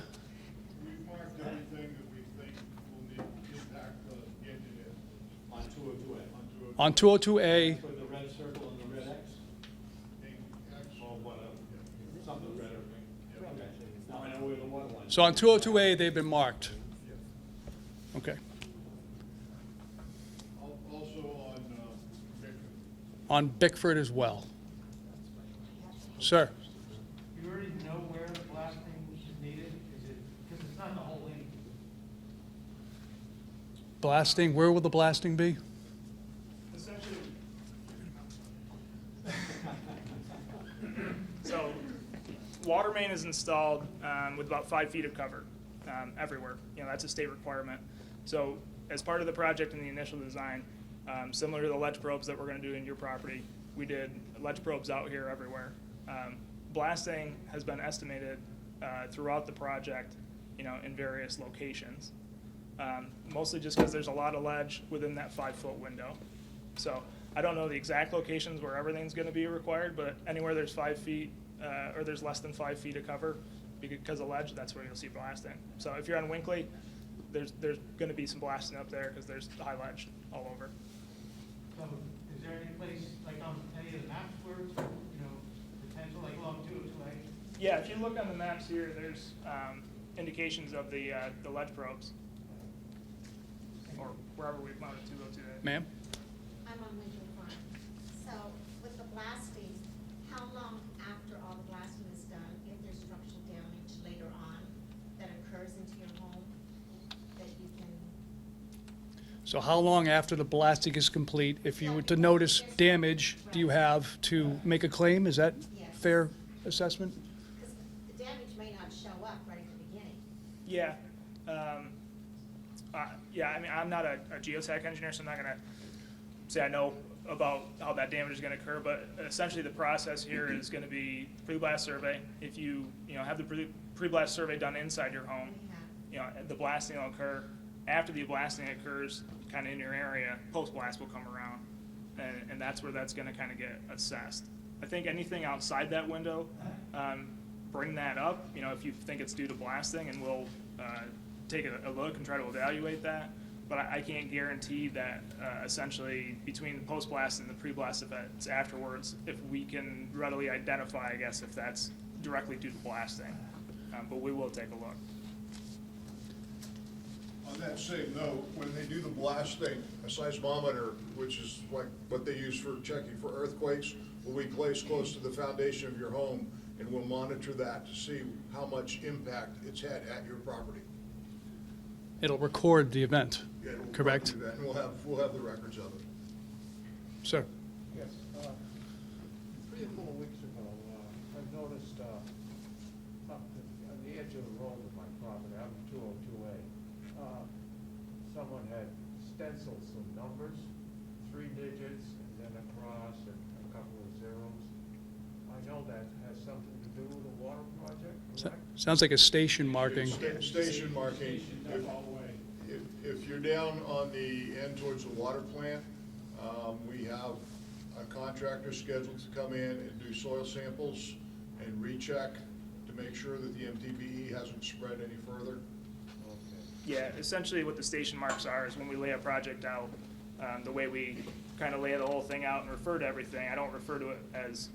[SPEAKER 4] We've marked everything that we think will need to impact the engineer.
[SPEAKER 2] On 202A?
[SPEAKER 1] On 202A,
[SPEAKER 2] With the red circle and the red X? Or whatever. Something red or pink. Okay. Now I know where the water line is.
[SPEAKER 1] so on 202A, they've been marked. Okay.
[SPEAKER 4] Also on Bickford.
[SPEAKER 1] On Bickford as well. Sir?
[SPEAKER 5] You already know where the blasting is needed? Is it, because it's not the whole lane.
[SPEAKER 1] Blasting, where will the blasting be?
[SPEAKER 3] Essentially, so water main is installed with about 5 feet of cover everywhere. You know, that's a state requirement. So as part of the project in the initial design, similar to the ledge probes that we're going to do in your property, we did ledge probes out here everywhere. Blasting has been estimated throughout the project, you know, in various locations. Mostly just because there's a lot of ledge within that 5-foot window. So I don't know the exact locations where everything's going to be required, but anywhere there's 5 feet or there's less than 5 feet of cover because of ledge, that's where you'll see blasting. So if you're on Winkley, there's going to be some blasting up there because there's high ledge all over.
[SPEAKER 5] So is there any place, like on any of the maps where, you know, potential, like along 202A?
[SPEAKER 3] Yeah, if you look on the maps here, there's indications of the ledge probes, or wherever we've mounted 202A.
[SPEAKER 1] Ma'am?
[SPEAKER 6] I'm on Winter Farm. So with the blasting, how long after all the blasting is done, if there's structural damage later on that occurs into your home, that you can?
[SPEAKER 1] So how long after the blasting is complete, if you were to notice damage, do you have to make a claim? Is that
[SPEAKER 6] Yes.
[SPEAKER 1] fair assessment?
[SPEAKER 6] Because the damage may not show up right at the beginning.
[SPEAKER 3] Yeah. Yeah, I mean, I'm not a geotech engineer, so I'm not gonna say I know about how that damage is gonna occur, but essentially the process here is gonna be pre-blast survey. If you have the pre-blast survey done inside your home, you know, the blasting will occur. After the blasting occurs, kind of in your area, post-blast will come around, and that's where that's gonna kind of get assessed. I think anything outside that window, bring that up, you know, if you think it's due to blasting, and we'll take a look and try to evaluate that. But I can't guarantee that essentially between the post-blast and the pre-blast events afterwards, if we can readily identify, I guess, if that's directly due to blasting. But we will take a look.
[SPEAKER 4] On that same note, when they do the blasting, a seismometer, which is like what they use for checking for earthquakes, will be placed close to the foundation of your home, and we'll monitor that to see how much impact it's had at your property.
[SPEAKER 1] It'll record the event,
[SPEAKER 4] Yeah, we'll
[SPEAKER 1] correct?
[SPEAKER 4] do that, and we'll have the records of it.
[SPEAKER 1] Sir?
[SPEAKER 7] Yes, 3 or 4 weeks ago, I noticed up on the edge of the road of my property, I'm 202A, someone had stenciled some numbers, 3 digits, and then a cross and a couple of zeros. I know that has something to do with the water project, correct?
[SPEAKER 1] Sounds like a station marking.
[SPEAKER 4] Station marking. If you're down on the end towards the water plant, we have a contractor scheduled to come in and do soil samples and recheck to make sure that the MTBE hasn't spread any further.
[SPEAKER 3] Yeah, essentially what the station marks are is when we lay a project out, the way we kind of lay the whole thing out and refer to everything, I don't refer to it as,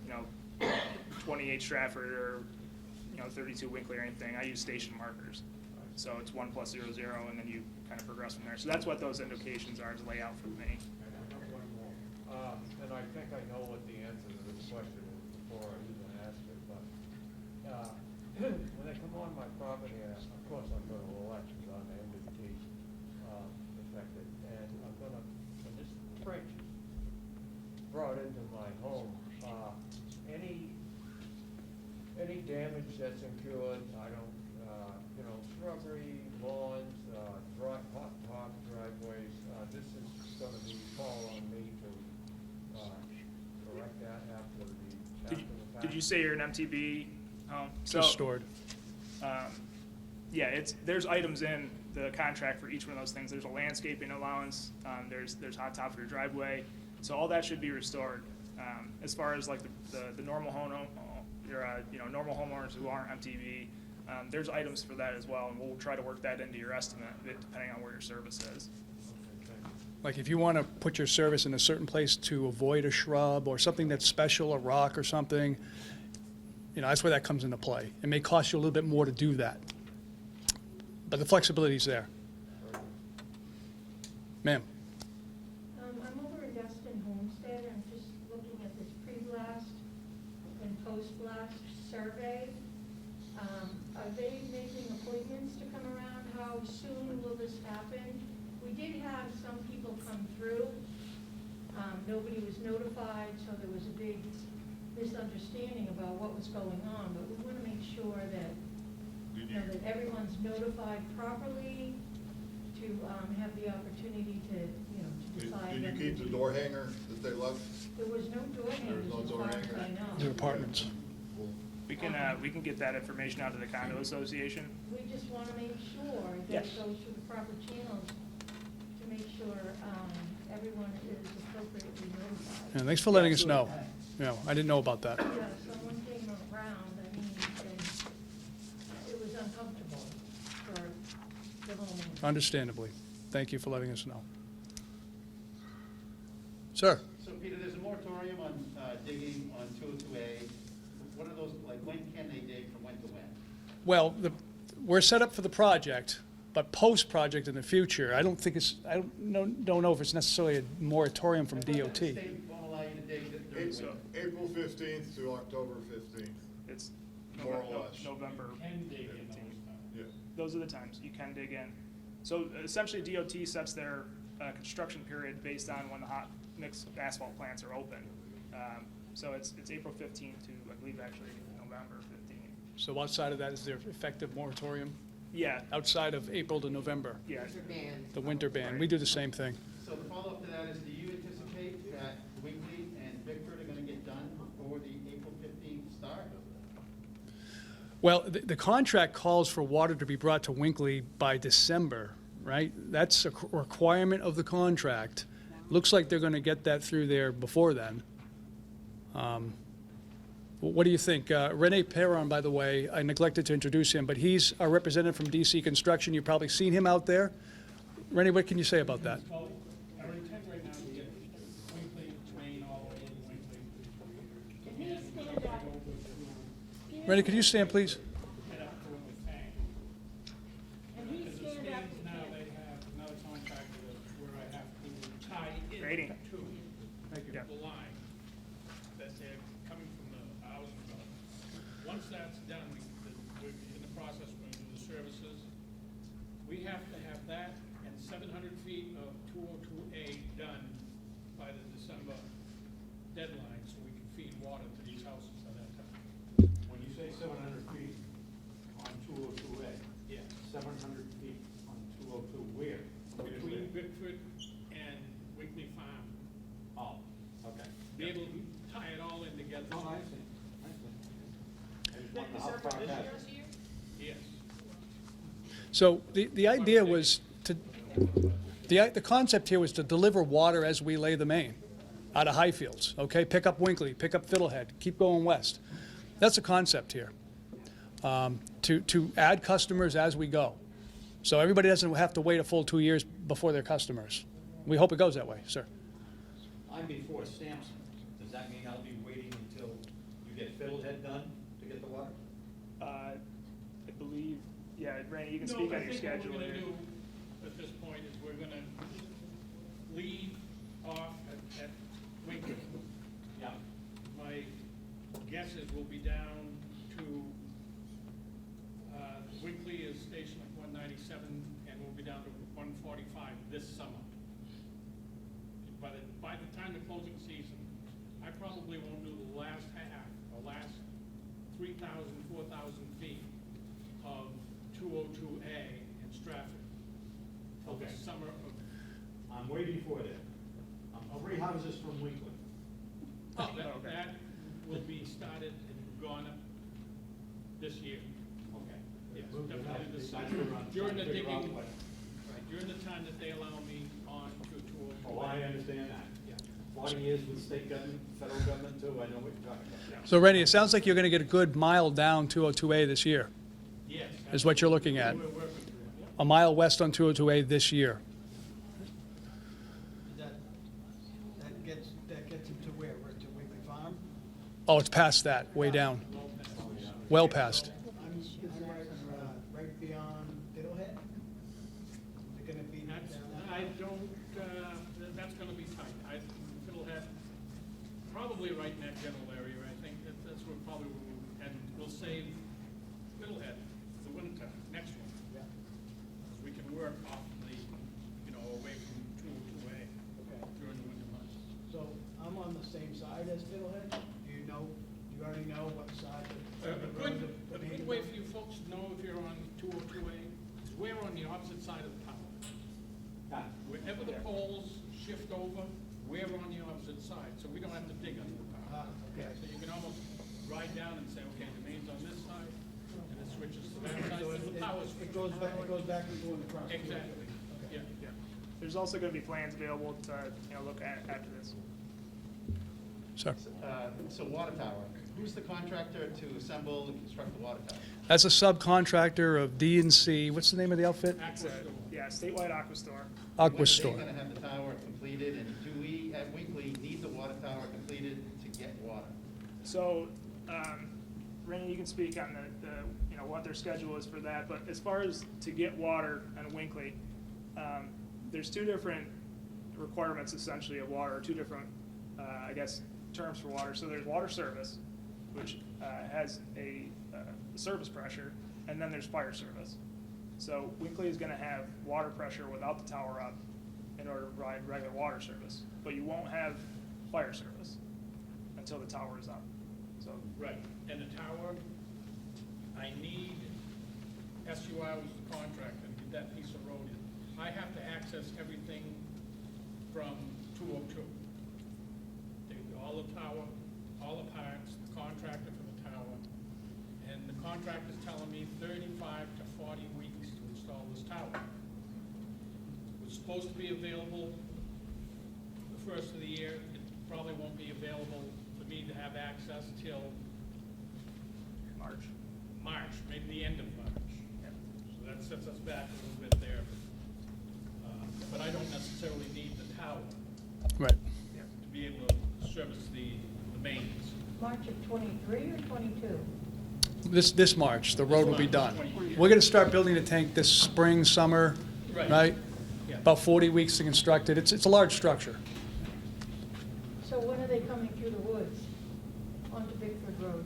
[SPEAKER 3] 28 Stratford or, 32 Winkley or anything. I use station markers. So it's 1 + 0, 0, and then you kind of progress from there. So that's what those indications are to lay out for me.
[SPEAKER 7] One more. And I think I know what the answer to this question is before I even ask it, but, when they come on my property, of course I'm gonna elect on the MDT, affected, and when this trench is brought into my home, any damage that's incurred, I don't, shrubbery, lawns, hot driveways, this is gonna fall on me to, correct that after the fact.
[SPEAKER 3] Did you say you're an MTB home?
[SPEAKER 1] Just stored.
[SPEAKER 3] Yeah, there's items in the contract for each one of those things. There's a landscaping allowance, there's hot top for your driveway, so all that should be restored. As far as like the normal normal homeowners who aren't MTB, there's items for that as well, and we'll try to work that into your estimate, depending on where your service is.
[SPEAKER 1] Like if you want to put your service in a certain place to avoid a shrub or something that's special, a rock or something, that's where that comes into play. It may cost you a little bit more to do that, but the flexibility's there. Ma'am?
[SPEAKER 8] I'm over in Dustin, Homestead, I'm just looking at this pre-blast and post-blast survey. Are they making appointments to come around? How soon will this happen? We did have some people come through. Nobody was notified, so there was a big misunderstanding about what was going on, but we want to make sure that, that everyone's notified properly to have the opportunity to, to decide.
[SPEAKER 4] Did you
[SPEAKER 8] whether
[SPEAKER 4] keep
[SPEAKER 8] to
[SPEAKER 4] the
[SPEAKER 8] do-
[SPEAKER 4] door hanger that they left?
[SPEAKER 8] There was no door hangers
[SPEAKER 4] no
[SPEAKER 8] as
[SPEAKER 4] door
[SPEAKER 8] far as
[SPEAKER 4] hanger.
[SPEAKER 8] I know.
[SPEAKER 1] Your apartments.
[SPEAKER 3] We can get that information out to the condo association.
[SPEAKER 8] We just want to make sure that
[SPEAKER 3] Yes.
[SPEAKER 8] it goes through the proper channels to make sure everyone is appropriately notified.
[SPEAKER 1] Yeah, thanks for letting us know. I didn't know about that.
[SPEAKER 8] Yeah, someone came around, and it was uncomfortable for the homeowner.
[SPEAKER 1] Understandably. Thank you for letting us know. Sir?
[SPEAKER 9] So Peter, there's a moratorium on digging on 202A. What are those, like, when can they dig from when to when?
[SPEAKER 1] Well, we're set up for the project, but post-project in the future, I don't know if it's necessarily a moratorium from
[SPEAKER 9] I thought that
[SPEAKER 1] DOT.
[SPEAKER 9] the state won't allow you to dig during
[SPEAKER 3] So-
[SPEAKER 9] winter.
[SPEAKER 4] April 15th to October 15th.
[SPEAKER 3] It's
[SPEAKER 4] More or less.
[SPEAKER 3] November.
[SPEAKER 2] Can dig in
[SPEAKER 3] 15th.
[SPEAKER 2] those times.
[SPEAKER 4] Yeah.
[SPEAKER 3] Those are the times you can dig in. So essentially, DOT sets their construction period based on when the hot mix asphalt plants are open. So it's April 15th to, I believe, actually November 15th.
[SPEAKER 1] So outside of that, is there effective moratorium?
[SPEAKER 3] Yeah,
[SPEAKER 1] Outside of April to November,
[SPEAKER 3] yeah.
[SPEAKER 1] the winter ban. We do the same thing.
[SPEAKER 9] So the follow-up to that is, do you anticipate that Winkley and Bickford are gonna get done before the April 15th start?
[SPEAKER 1] Well, the contract calls for water to be brought to Winkley by December, right? That's a requirement of the contract. Looks like they're going to get that through there before then. What do you think? Rene Perron, by the way, I neglected to introduce him, but he's our representative from DC Construction. You've probably seen him out there. Rene, what can you say about that?
[SPEAKER 2] Well, our intent right now is to get Winkley, Maine, all the way into Winkley.
[SPEAKER 8] Can he stand up?
[SPEAKER 1] Rene, could you stand, please?
[SPEAKER 2] Head up to Winkley Tank.
[SPEAKER 8] Can he
[SPEAKER 2] As it
[SPEAKER 8] stand up?
[SPEAKER 2] stands now, they have another contractor where I have to tie in
[SPEAKER 3] Grading.
[SPEAKER 2] to
[SPEAKER 3] Yeah.
[SPEAKER 2] the line that they're coming from the housing development. Once that's done, we're in the process, we're going to do the services. We have to have that and 700 feet of 202A done by the December deadline, so we can feed water to these houses by that time.
[SPEAKER 10] When you say 700 feet on 202A?
[SPEAKER 2] Yeah.
[SPEAKER 10] 700 feet on 202 where?
[SPEAKER 2] Between Bickford and Winkley Farm.
[SPEAKER 10] Oh, okay.
[SPEAKER 2] Be able to tie it all in together.
[SPEAKER 10] No, I see. I just want to know how far back.
[SPEAKER 2] Yes.
[SPEAKER 1] So the idea was to, the concept here was to deliver water as we lay the main out of Highfields, okay? Pick up Winkley, pick up Fiddlehead, keep going west. That's the concept here, to add customers as we go. So everybody doesn't have to wait a full 2 years before they're customers. We hope it goes that way, sir.
[SPEAKER 11] I'm before Sampson. Does that mean I'll be waiting until you get Fiddlehead done to get the water?
[SPEAKER 3] I believe, yeah, Randy, you can speak on your schedule
[SPEAKER 2] No, I
[SPEAKER 3] here.
[SPEAKER 2] think what we're gonna do at this point is we're gonna leave off at Winkley.
[SPEAKER 11] Yeah.
[SPEAKER 2] My guess is we'll be down to, Winkley is stationed at 197, and we'll be down to 145 this summer. By the time the closing season, I probably won't do the last half, or last 3,000, 4,000 feet of 202A in Stratford. Till the
[SPEAKER 11] Okay.
[SPEAKER 2] summer of,
[SPEAKER 11] I'm way before that. I'm 3 houses from Winkley.
[SPEAKER 2] that will be started and gone up this year.
[SPEAKER 11] Okay.
[SPEAKER 2] Yes,
[SPEAKER 11] Move it up.
[SPEAKER 2] definitely this
[SPEAKER 11] That's
[SPEAKER 2] summer.
[SPEAKER 11] where I'm
[SPEAKER 2] During the
[SPEAKER 11] trying to figure out
[SPEAKER 2] digging,
[SPEAKER 11] what-
[SPEAKER 2] right, during the time that they allow me on to 202A.
[SPEAKER 11] Oh, I understand that.
[SPEAKER 2] Yeah.
[SPEAKER 11] 40 years with state government, federal government too, I know what you're talking about.
[SPEAKER 1] So Rennie, it sounds like you're going to get a good mile down 202A this year,
[SPEAKER 2] Yes.
[SPEAKER 1] is what you're looking at.
[SPEAKER 2] We're working through it, yeah.
[SPEAKER 1] A mile west on 202A this year.
[SPEAKER 5] That gets him to where? We're to Wiggly Farm?
[SPEAKER 1] Oh, it's past that, way down. Well past.
[SPEAKER 5] Right beyond Fiddlehead? They're gonna be down
[SPEAKER 2] That's,
[SPEAKER 5] that.
[SPEAKER 2] I don't, that's gonna be tight. Fiddlehead, probably right in that general area, I think, that's where probably and we'll save Fiddlehead for the winter, next one.
[SPEAKER 5] Yeah.
[SPEAKER 2] Because we can work off the, away from 202A
[SPEAKER 5] Okay.
[SPEAKER 2] during the winter months.
[SPEAKER 5] So I'm on the same side as Fiddlehead? Do you know, you already know what side of
[SPEAKER 2] A
[SPEAKER 5] the
[SPEAKER 2] good,
[SPEAKER 5] road
[SPEAKER 2] a
[SPEAKER 5] the main
[SPEAKER 2] good way
[SPEAKER 5] road?
[SPEAKER 2] for you folks to know if you're on 202A is we're on the opposite side of the tower.
[SPEAKER 11] Ah,
[SPEAKER 2] Wherever the poles shift over, we're on the opposite side, so we don't have to dig under the power.
[SPEAKER 5] Okay.
[SPEAKER 2] So you can almost ride down and say, okay, the main's on this side, and it switches to that side,
[SPEAKER 5] So
[SPEAKER 2] so the power's.
[SPEAKER 5] it goes back and forth across. the road.
[SPEAKER 2] Exactly,
[SPEAKER 5] Okay.
[SPEAKER 2] yeah.
[SPEAKER 3] Yeah. There's also gonna be plans available to, look at after this.
[SPEAKER 1] Sir.
[SPEAKER 9] So water tower, who's the contractor to assemble and construct the water tower?
[SPEAKER 1] That's a subcontractor of D&C, what's the name of the outfit?
[SPEAKER 3] It's a, yeah, statewide aqua store.
[SPEAKER 1] Aquastore.
[SPEAKER 9] When are they gonna have the tower completed, and do we at Winkley need the water tower completed to get water?
[SPEAKER 3] So, Randy, you can speak on what their schedule is for that, but as far as to get water on Winkley, there's two different requirements essentially of water, or two different, terms for water. So there's water service, which has a service pressure, and then there's fire service. So Winkley is gonna have water pressure without the tower up in order to provide regular water service, but you won't have fire service until the tower is up. So,
[SPEAKER 2] Right, and the tower, I need, SUI was the contractor, to get that piece of road in. I have to access everything from 202. All the tower, all the parts, the contractor for the tower, and the contractor's telling me 35 to 40 weeks to install this tower. It was supposed to be available the first of the year. It probably won't be available for me to have access till March, maybe the end of March. So that sets us back a little bit there. But I don't necessarily need the tower
[SPEAKER 1] Right.
[SPEAKER 2] to be able to service the mains.
[SPEAKER 8] March of '23 or '22?
[SPEAKER 1] This March, the road will be done. We're going to start building the tank this spring, summer,
[SPEAKER 2] Right.
[SPEAKER 1] right?
[SPEAKER 2] Yeah.
[SPEAKER 1] About 40 weeks to construct it. It's a large structure.
[SPEAKER 8] So when are they coming through the woods onto Bickford Road?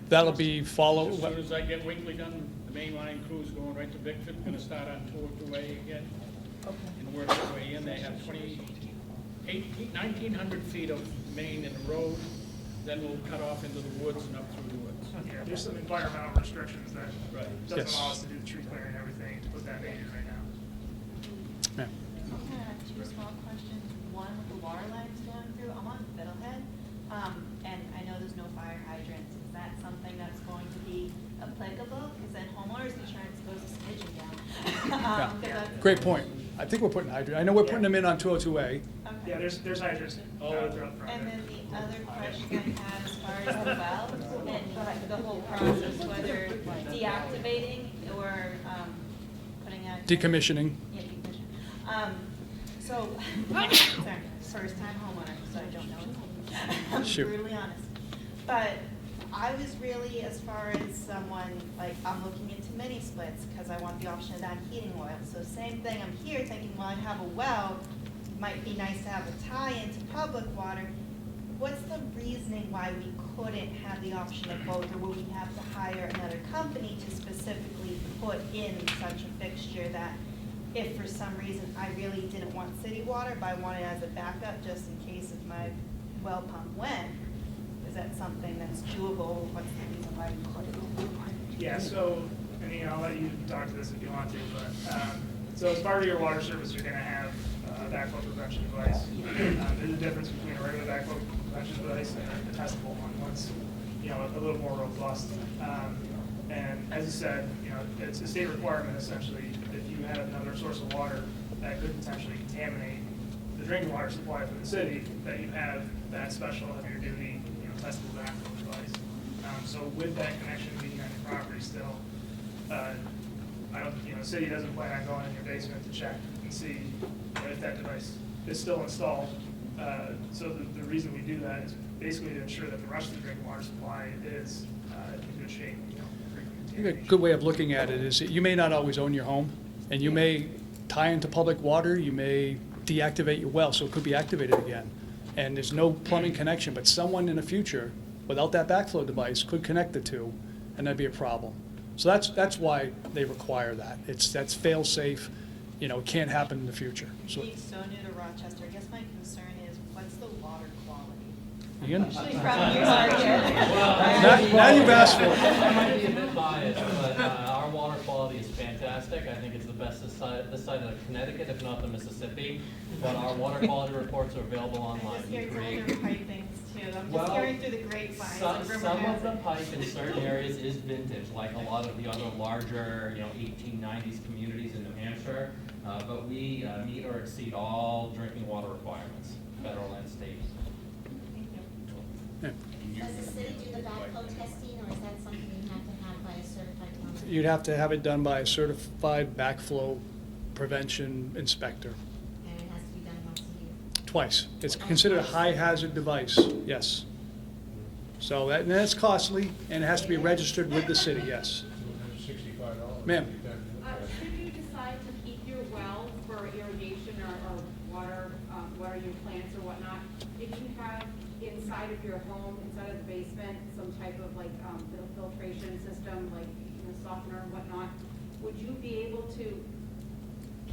[SPEAKER 1] That'll be follow,
[SPEAKER 2] As soon as I get Winkley done, the main line crew's going right to Bickford, gonna start on 202A again,
[SPEAKER 8] Okay.
[SPEAKER 2] and work their way in. They have 1,900 feet of main in the road, then we'll cut off into the woods and up through the woods.
[SPEAKER 3] yeah, there's some environmental restrictions that
[SPEAKER 2] Right.
[SPEAKER 3] doesn't
[SPEAKER 1] Yes.
[SPEAKER 3] allow us to do the tree clearing and everything to put that main in right now.
[SPEAKER 1] yeah.
[SPEAKER 12] I have two small questions. One, with the water lines going through, I'm on Fiddlehead, and I know there's no fire hydrants. Is that something that's going to be applicable
[SPEAKER 1] Great point. I think we're putting hydrant, I know we're putting them in on 202A.
[SPEAKER 12] Okay.
[SPEAKER 3] Yeah, there's hydrants all throughout the front
[SPEAKER 12] And
[SPEAKER 3] there.
[SPEAKER 12] then the other question I had as far as the well and the whole process, whether deactivating or putting out.
[SPEAKER 1] Decommissioning.
[SPEAKER 12] Yeah, decommission. So, sorry, first time homeowner, so I don't know anything. I'm
[SPEAKER 1] Shoot.
[SPEAKER 12] brutally honest. But I was really, as far as someone, like, I'm looking into mini splits because I want the option of that heating oil. So same thing, I'm here thinking, well, I have a well, might be nice to have a tie into public water. What's the reasoning why we couldn't have the option of both, or will we have to hire another company to specifically put in such a fixture that if for some reason I really didn't want city water, but I wanted it as a backup just in case if my well pump went, is that something that's doable? What's the reason why we couldn't?
[SPEAKER 3] Yeah, so, and I'll let you talk to this if you want to, but, so as part of your water service, you're gonna have a backflow prevention device. There's a difference between a regular backflow prevention device and a testable one, one's, a little more robust. And as you said, it's a state requirement essentially, if you have another source of water that could potentially contaminate the drinking water supply for the city, that you have that special heavier duty, testable backflow device. So with that connection being on your property still, I don't, the city doesn't plan on going in your basement to check and see if that device is still installed. So the reason we do that is basically to ensure that the rest of the drinking water supply is in good shape.
[SPEAKER 1] I think a good way of looking at it is that you may not always own your home, and you may tie into public water, you may deactivate your well, so it could be activated again. And there's no plumbing connection, but someone in the future, without that backflow device, could connect the two, and that'd be a problem. So that's why they require that. That's fail-safe, it can't happen in the future. So,
[SPEAKER 12] Being so new to Rochester, I guess my concern is, what's the water quality?
[SPEAKER 1] Ian?
[SPEAKER 12] Usually from your market.
[SPEAKER 1] Now you've asked for it.
[SPEAKER 13] I might be a bit biased, but our water quality is fantastic. I think it's the best this side of Connecticut, if not the Mississippi. But our water quality reports are available online.
[SPEAKER 12] I'm just hearing
[SPEAKER 13] We
[SPEAKER 12] older pipings too. I'm just
[SPEAKER 13] Well,
[SPEAKER 12] hearing through the grapevine.
[SPEAKER 13] some of the pipe in certain areas is vintage, like a lot of the other larger, 1890s communities in New Hampshire. But we meet or exceed all drinking water requirements, federal and state.
[SPEAKER 12] Thank you.
[SPEAKER 6] Does the city do the backflow testing, or is that something you have to have by a certified company?
[SPEAKER 1] You'd have to have it done by a certified backflow prevention inspector.
[SPEAKER 6] And it has to be done once a year?
[SPEAKER 1] Twice. It's considered a high-hazard device, yes. So that's costly, and it has to be registered with the city, yes.
[SPEAKER 7] $65.
[SPEAKER 1] Ma'am.
[SPEAKER 14] Should you decide to keep your well for irrigation or water your plants or whatnot, if you have inside of your home, inside of the basement, some type of filtration system, like softener and whatnot, would you be able to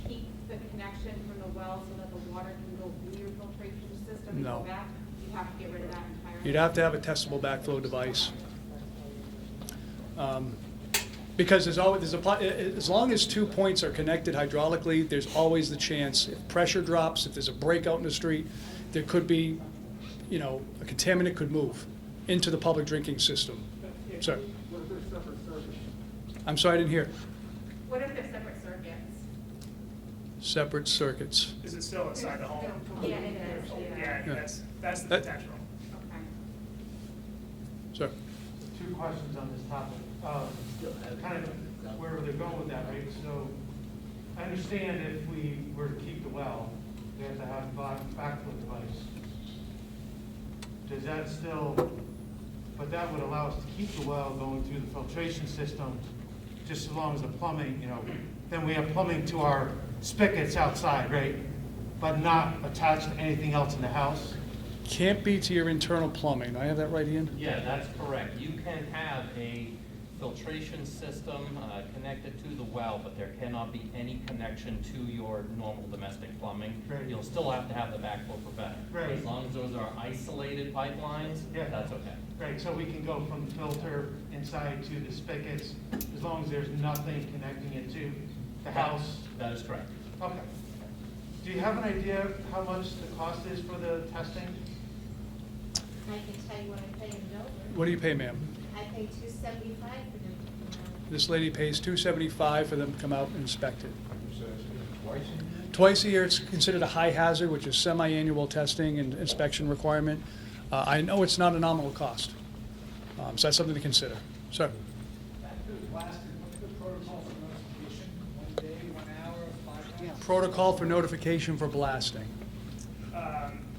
[SPEAKER 14] keep the connection from the well so that the water can go through your filtration system and
[SPEAKER 1] No.
[SPEAKER 14] go back? You have to get rid of that entirely?
[SPEAKER 1] You'd have to have a testable backflow device. Because as long as 2 points are connected hydraulically, there's always the chance, if pressure drops, if there's a breakout in the street, there could be, a contaminant could move into the public drinking system. Sir?
[SPEAKER 7] What if there's separate circuits?
[SPEAKER 1] I'm sorry, I didn't hear.
[SPEAKER 14] What if they're separate circuits?
[SPEAKER 1] Separate circuits.
[SPEAKER 3] Is it still inside the home?
[SPEAKER 14] Yeah, it is,
[SPEAKER 3] Yeah,
[SPEAKER 1] Yeah.
[SPEAKER 3] that's the
[SPEAKER 1] That-
[SPEAKER 3] potential.
[SPEAKER 14] Okay.
[SPEAKER 1] Sir?
[SPEAKER 5] Two questions on this topic. Kind of where they're going with that, right? So I understand if we were to keep the well, we have to have a backflow device. Does that still, but that would allow us to keep the well going through the filtration system, just as long as the plumbing, then we have plumbing to our spigots outside, right? But not attached to anything else in the house?
[SPEAKER 1] Can't be to your internal plumbing. Do I have that right, Ian?
[SPEAKER 13] Yeah, that's correct. You can have a filtration system connected to the well, but there cannot be any connection to your normal domestic plumbing.
[SPEAKER 5] Right.
[SPEAKER 13] You'll still have to have the backflow preventer.
[SPEAKER 5] Right.
[SPEAKER 13] As long as those are isolated pipelines,
[SPEAKER 5] Yeah.
[SPEAKER 13] that's okay.
[SPEAKER 5] Right, so we can go from the filter inside to the spigots, as long as there's nothing connecting it to the house?
[SPEAKER 13] That is correct.
[SPEAKER 5] Okay. Do you have an idea how much the cost is for the testing?
[SPEAKER 6] I can tell you what I pay in Dover.
[SPEAKER 1] What do you pay, ma'am?
[SPEAKER 6] I pay $275 for them to come out.
[SPEAKER 1] This lady pays $275 for them to come out and inspect it.
[SPEAKER 7] You said it's
[SPEAKER 1] Twice a year, it's considered a high hazard, which is semi-annual testing and inspection requirement. I know it's not a nominal cost, so that's something to consider. Sir?
[SPEAKER 7] Back to the blasting, what's the protocol for notification? 1 day, 1 hour, 5 hours?
[SPEAKER 1] Protocol for notification for blasting.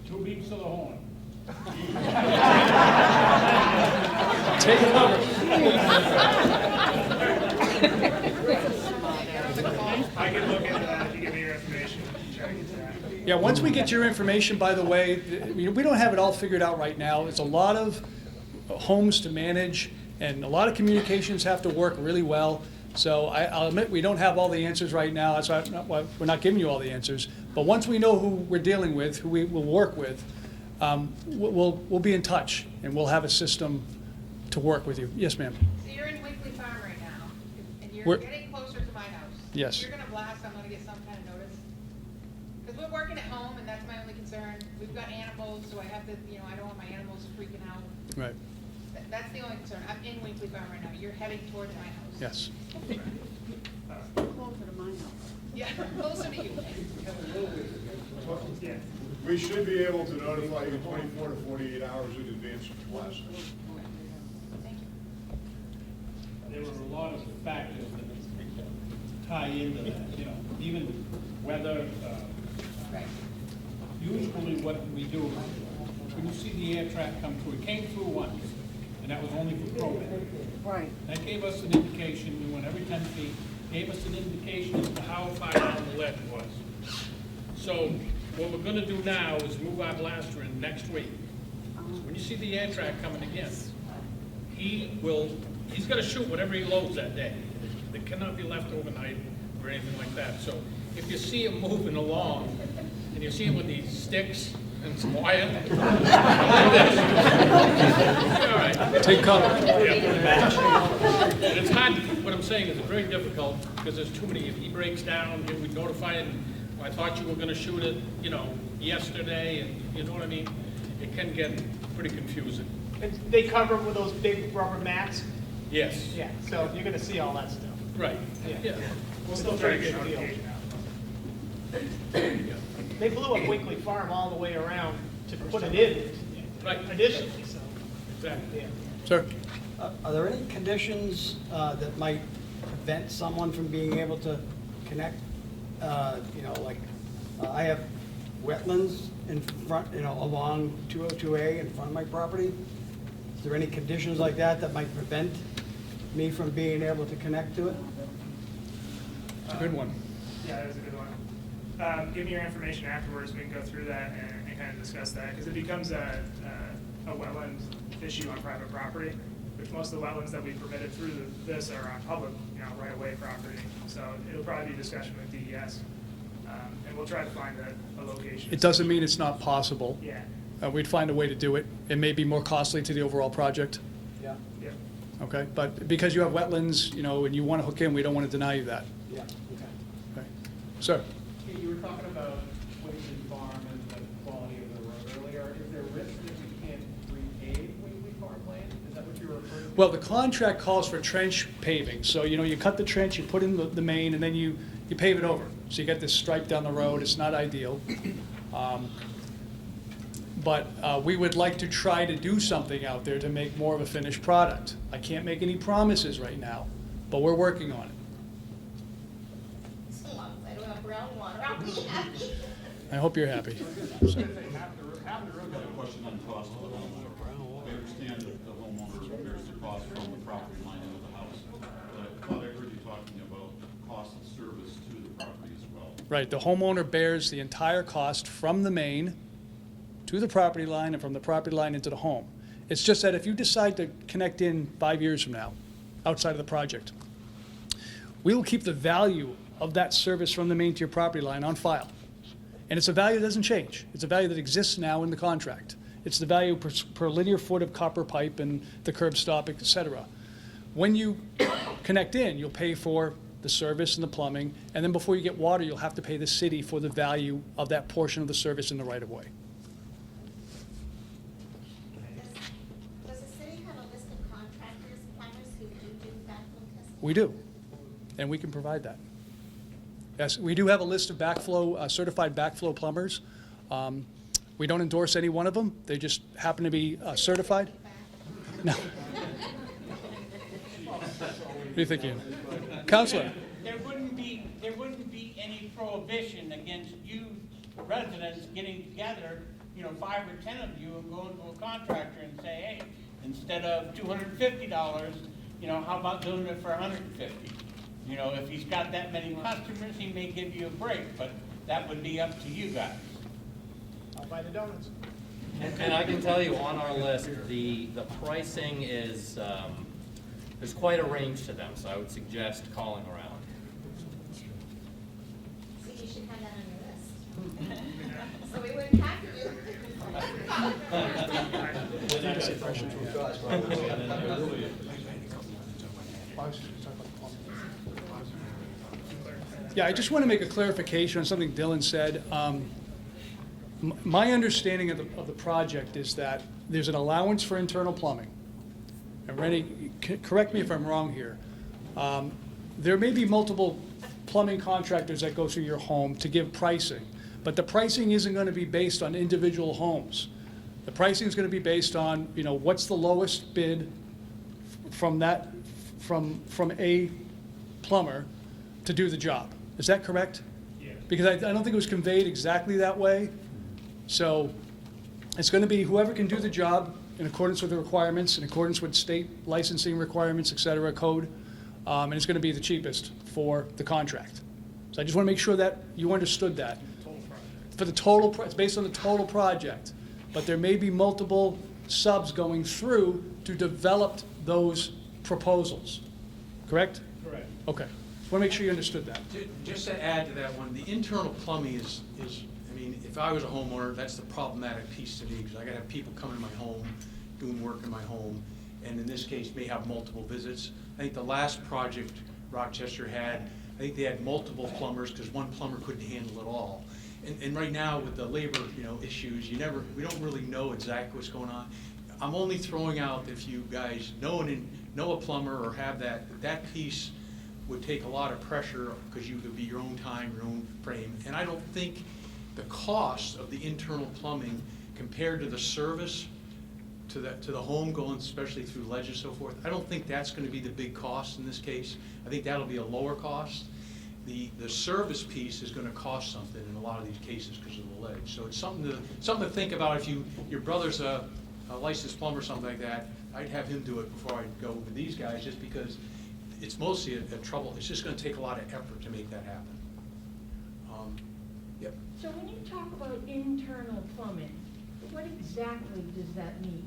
[SPEAKER 2] 2 beeps to the horn.
[SPEAKER 1] Take cover.
[SPEAKER 3] I can look into that if you give me your information. Try to get that.
[SPEAKER 1] Yeah, once we get your information, by the way, we don't have it all figured out right now. It's a lot of homes to manage, and a lot of communications have to work really well. So I'll admit, we don't have all the answers right now. That's why we're not giving you all the answers. But once we know who we're dealing with, who we will work with, we'll be in touch, and we'll have a system to work with you. Yes, ma'am.
[SPEAKER 14] So you're in Winkley Farm right now, and you're
[SPEAKER 1] We're-
[SPEAKER 14] getting closer to my house.
[SPEAKER 1] Yes.
[SPEAKER 14] You're gonna blast, I'm gonna get some kind of notice. Because we're working at home, and that's my only concern. We've got animals, so I have to, I don't want my animals freaking out.
[SPEAKER 1] Right,
[SPEAKER 14] That's the only concern. I'm in Winkley Farm right now. You're heading towards my house.
[SPEAKER 1] yes.
[SPEAKER 14] Closer to my house. Yeah, closer to you.
[SPEAKER 3] Yeah.
[SPEAKER 4] We should be able to notify you 24 to 48 hours in advance of the blast.
[SPEAKER 14] Thank you.
[SPEAKER 2] There were a lot of factors that tie into that, even weather.
[SPEAKER 14] Right.
[SPEAKER 2] Usually what we do, when you see the air track come through, it came through once, and that was only for propane.
[SPEAKER 14] Right.
[SPEAKER 2] That gave us an indication, we went every 10 feet, gave us an indication as to how far down the ledge was. So what we're gonna do now is move our blaster in next week. So when you see the air track coming again, he's gonna shoot whatever he loads that day. It cannot be left overnight or anything like that. So if you see him moving along, and you see him with these sticks and some wire, you're all right.
[SPEAKER 1] Take cover.
[SPEAKER 2] And it's hard, what I'm saying is it's very difficult, because there's too many, if he breaks down, we notify him, I thought you were gonna shoot it, yesterday, and you know what I mean? It can get pretty confusing.
[SPEAKER 3] And they cover it with those big rubber mats?
[SPEAKER 2] Yes.
[SPEAKER 3] Yeah, so you're gonna see all that stuff.
[SPEAKER 2] Right, yeah.
[SPEAKER 3] We'll still try to get a deal. They blew up Winkley Farm all the way around to put it in,
[SPEAKER 2] Right.
[SPEAKER 3] additionally, so,
[SPEAKER 2] Exactly.
[SPEAKER 3] yeah.
[SPEAKER 1] Sir?
[SPEAKER 15] Are there any conditions that might prevent someone from being able to connect? I have wetlands in front, along 202A in front of my property. Is there any conditions like that that might prevent me from being able to connect to it?
[SPEAKER 1] It's a good one.
[SPEAKER 3] Yeah, that was a good one. Give me your information afterwards, we can go through that and kind of discuss that, because it becomes a wetland issue on private property, which most of the wetlands that we permitted through this are on public, right-of-way property. So it'll probably be a discussion with DES, and we'll try to find a location.
[SPEAKER 1] It doesn't mean it's not possible.
[SPEAKER 3] Yeah,
[SPEAKER 1] We'd find a way to do it. It may be more costly to the overall project,
[SPEAKER 15] Yeah,
[SPEAKER 3] yeah.
[SPEAKER 1] okay? But because you have wetlands, and you want to hook in, we don't want to deny you that.
[SPEAKER 15] yeah, okay.
[SPEAKER 1] Okay. Sir?
[SPEAKER 16] You were talking about Winkley Farm and the quality of the road earlier. Is there a risk that we can't repave Winkley Farm land? Is that what you were referring to?
[SPEAKER 1] Well, the contract calls for trench paving. So, you cut the trench, you put in the main, and then you pave it over. So you get this stripe down the road. It's not ideal. But we would like to try to do something out there to make more of a finished product. I can't make any promises right now, but we're working on it.
[SPEAKER 6] As long as I don't have groundwater, I'll be happy.
[SPEAKER 1] I hope you're happy.
[SPEAKER 10] I have a question on cost of the homeowner. I understand that the homeowner bears the cost from the property line into the house. But I thought I heard you talking about cost of service to the property as well.
[SPEAKER 1] Right, the homeowner bears the entire cost from the main to the property line and from the property line into the home. It's just that if you decide to connect in 5 years from now, outside of the project, we will keep the value of that service from the main to your property line on file. And it's a value that doesn't change. It's a value that exists now in the contract. It's the value per linear foot of copper pipe and the curb stop, et cetera. When you connect in, you'll pay for the service and the plumbing, and then before you get water, you'll have to pay the city for the value of that portion of the service in the right-of-way.
[SPEAKER 6] Does the city have a list of contractors, plumbers who do backflow testing?
[SPEAKER 1] We do, and we can provide that. Yes, we do have a list of backflow, certified backflow plumbers. We don't endorse any one of them. They just happen to be certified. No. What do you think, Ian? Counselor?
[SPEAKER 17] There wouldn't be any prohibition against you residents getting together, 5 or 10 of you, and going to a contractor and say, hey, instead of $250, how about doing it for $150? If he's got that many customers, he may give you a break, but that would be up to you guys.
[SPEAKER 3] I'll buy the donuts.
[SPEAKER 13] And I can tell you on our list, the pricing is, there's quite a range to them, so I would suggest calling around.
[SPEAKER 6] So you should have that on your list. So we wouldn't have to do.
[SPEAKER 1] Yeah, I just want to make a clarification on something Dylan said. My understanding of the project is that there's an allowance for internal plumbing. And Rennie, correct me if I'm wrong here. There may be multiple plumbing contractors that go through your home to give pricing, but the pricing isn't going to be based on individual homes. The pricing is going to be based on, what's the lowest bid from a plumber to do the job. Is that correct?
[SPEAKER 2] Yeah.
[SPEAKER 1] Because I don't think it was conveyed exactly that way. So it's going to be whoever can do the job in accordance with the requirements, in accordance with state licensing requirements, et cetera, code, and it's going to be the cheapest for the contract. So I just want to make sure that you understood that. For the total, it's based on the total project, but there may be multiple subs going through to develop those proposals. Correct?
[SPEAKER 2] Correct.
[SPEAKER 1] Okay. Just want to make sure you understood that.
[SPEAKER 18] Just to add to that one, the internal plumbing is, if I was a homeowner, that's the problematic piece to me, because I gotta have people coming to my home, doing work in my home, and in this case, may have multiple visits. I think the last project Rochester had, I think they had multiple plumbers, because one plumber couldn't handle it all. And right now, with the labor, issues, we don't really know exactly what's going on. I'm only throwing out, if you guys know a plumber or have that piece would take a lot of pressure, because you could be your own time, your own frame. And I don't think the cost of the internal plumbing compared to the service to the home going, especially through ledge and so forth, I don't think that's going to be the big cost in this case. I think that'll be a lower cost. The service piece is going to cost something in a lot of these cases because of the ledge. So it's something to think about. If your brother's a licensed plumber or something like that, I'd have him do it before I'd go with these guys, just because it's mostly a trouble. It's just going to take a lot of effort to make that happen. Yep.
[SPEAKER 8] So when you talk about internal plumbing, what exactly does that mean?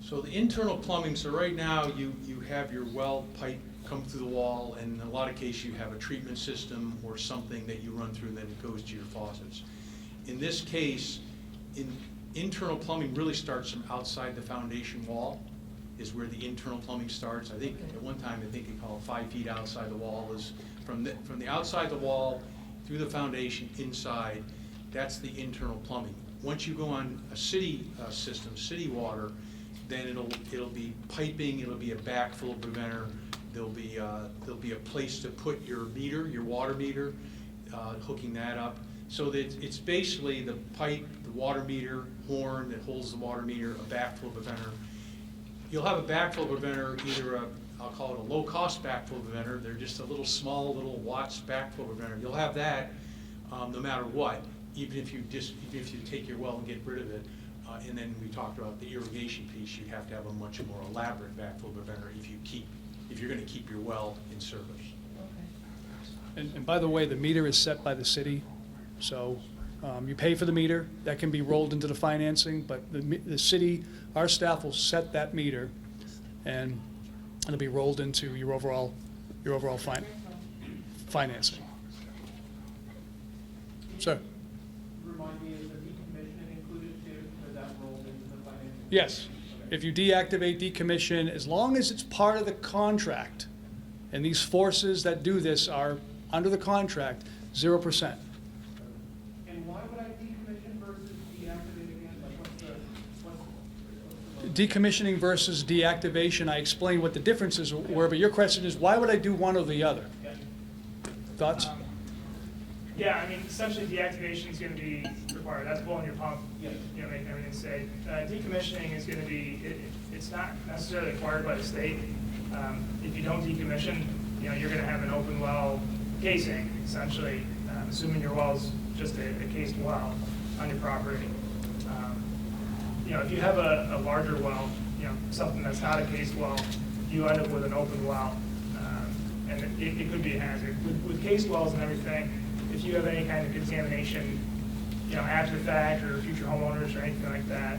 [SPEAKER 18] So the internal plumbing, so right now you have your well pipe come through the wall, and in a lot of cases you have a treatment system or something that you run through and then it goes to your faucets. In this case, internal plumbing really starts from outside the foundation wall, is where the internal plumbing starts. I think at one time, they call it 5 feet outside the wall, is from the outside the wall through the foundation inside. That's the internal plumbing. Once you go on a city system, city water, then it'll be piping, it'll be a backflow preventer, there'll be a place to put your meter, your water meter, hooking that up. So that it's basically the pipe, the water meter, horn that holds the water meter, a backflow preventer. You'll have a backflow preventer, either I'll call it a low-cost backflow preventer. They're just a little small, little watts backflow preventer. You'll have that no matter what, even if you take your well and get rid of it. And then we talked about the irrigation piece. You'd have to have a much more elaborate backflow preventer if you're going to keep your well in service.
[SPEAKER 1] And by the way, the meter is set by the city, so you pay for the meter. That can be rolled into the financing, but the city, our staff will set that meter, and it'll be rolled into your overall financing. Sir?
[SPEAKER 16] Remind me, is the decommissioning included too, or that rolled into the financial?
[SPEAKER 1] Yes. If you deactivate, decommission, as long as it's part of the contract, and these forces that do this are under the contract, 0%.
[SPEAKER 16] And why would I decommission versus deactivate again? Like what's
[SPEAKER 1] Decommissioning versus deactivation, I explained what the differences were, but your question is, why would I do one or the other? Thoughts?
[SPEAKER 3] Yeah, I mean, essentially deactivation is gonna be required, that's pulling your pump, you know, making everything safe. Decommissioning is gonna be, it's not necessarily required by the state. If you don't decommission, you know, you're gonna have an open well casing, essentially, assuming your well's just a cased well on your property. You know, if you have a larger well, you know, something that's not a cased well, you end up with an open well, and it could be a hazard. With cased wells and everything, if you have any kind of contamination, you know, after the fact, or future homeowners or anything like that,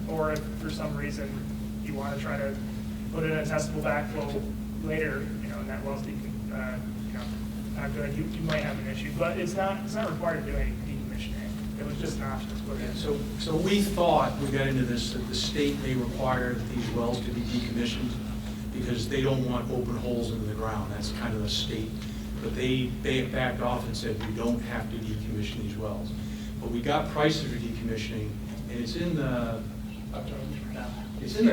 [SPEAKER 3] or if for some reason you want to try to put in a testable backflow later, you know, and that well's, you know, not good, you might have an issue. But it's not required to do any decommissioning. It was just an option to put in.
[SPEAKER 18] So we thought, we got into this, that the state may require these wells to be decommissioned because they don't want open holes in the ground. That's kind of the state. But they backed off and said, we don't have to decommission these wells. But we got prices for decommissioning, and it's in the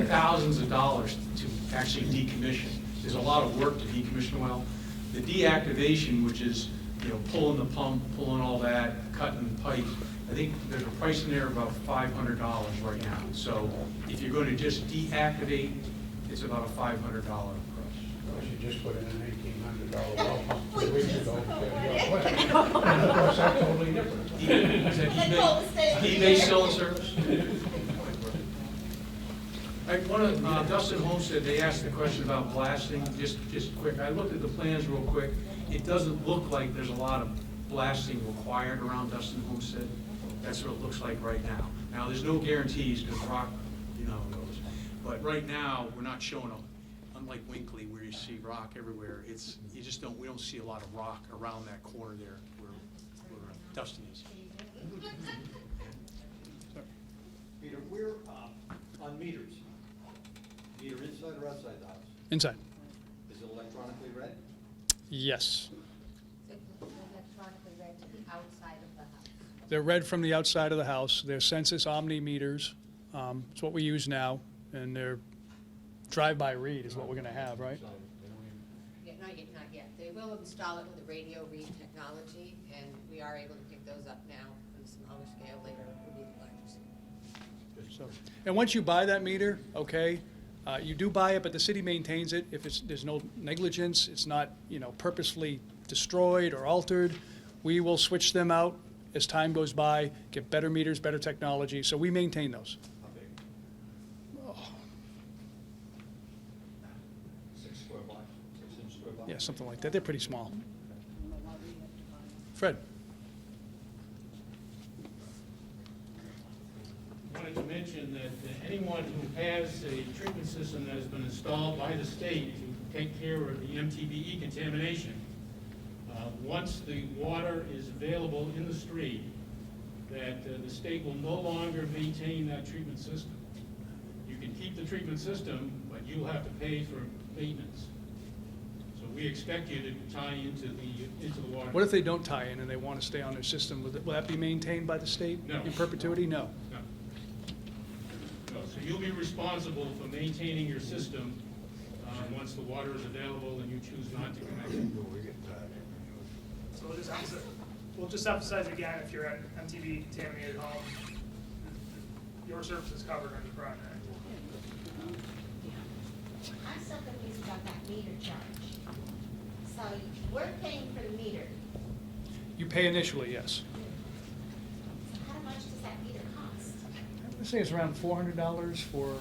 [SPEAKER 18] thousands of dollars to actually decommission. There's a lot of work to decommission a well. The deactivation, which is, you know, pulling the pump, pulling all that, cutting pipe, I think there's a price in there of about $500 right now. So if you're going to just deactivate, it's about a $500 price.
[SPEAKER 7] I should just put in an $1,800 well pump 2 weeks ago. Of course, that's totally different.
[SPEAKER 18] Is that eBay selling service? One of Dustin Homestead, they asked the question about blasting, just quick. I looked at the plans real quick. It doesn't look like there's a lot of blasting required around Dustin Homestead. That's what it looks like right now. Now, there's no guarantees because rock, you know, goes. But right now, we're not showing them. Unlike Winkley, where you see rock everywhere, we don't see a lot of rock around that corner there where Dustin is.
[SPEAKER 11] Peter, we're on meters. Meter inside or outside the house?
[SPEAKER 1] Inside.
[SPEAKER 11] Is it electronically read?
[SPEAKER 1] Yes.
[SPEAKER 6] Electronically read to the outside of the house.
[SPEAKER 1] They're read from the outside of the house. They're Census Omni meters. It's what we use now, and they're drive-by read is what we're going to have, right?
[SPEAKER 19] Yeah, not yet. They will install it with the radio read technology, and we are able to pick those up now on a smaller scale later with the electricity.
[SPEAKER 1] So, and once you buy that meter, okay, you do buy it, but the city maintains it. If there's no negligence, it's not, you know, purposefully destroyed or altered, we will switch them out as time goes by, get better meters, better technology. So we maintain those.
[SPEAKER 11] How big?
[SPEAKER 1] Oh,
[SPEAKER 11] 6 square block, 6-inch square block?
[SPEAKER 1] yeah, something like that. They're pretty small. Fred?
[SPEAKER 2] Wanted to mention that anyone who has a treatment system that has been installed by the state to take care of the Mtb contamination, once the water is available in the street, that the state will no longer maintain that treatment system. You can keep the treatment system, but you'll have to pay for maintenance. So we expect you to tie into the water.
[SPEAKER 1] What if they don't tie in and they want to stay on their system? Will that be maintained by the state
[SPEAKER 2] No.
[SPEAKER 1] in perpetuity? No.
[SPEAKER 2] No. No, so you'll be responsible for maintaining your system once the water is available and you choose not to connect it.
[SPEAKER 3] So we'll just emphasize again, if you're at Mtb contaminated home, your service is covered under the project.
[SPEAKER 6] I'm still confused about that meter charge. So we're paying for the meter.
[SPEAKER 1] You pay initially, yes.
[SPEAKER 6] So how much does that meter cost?
[SPEAKER 1] Let's say it's around $400 for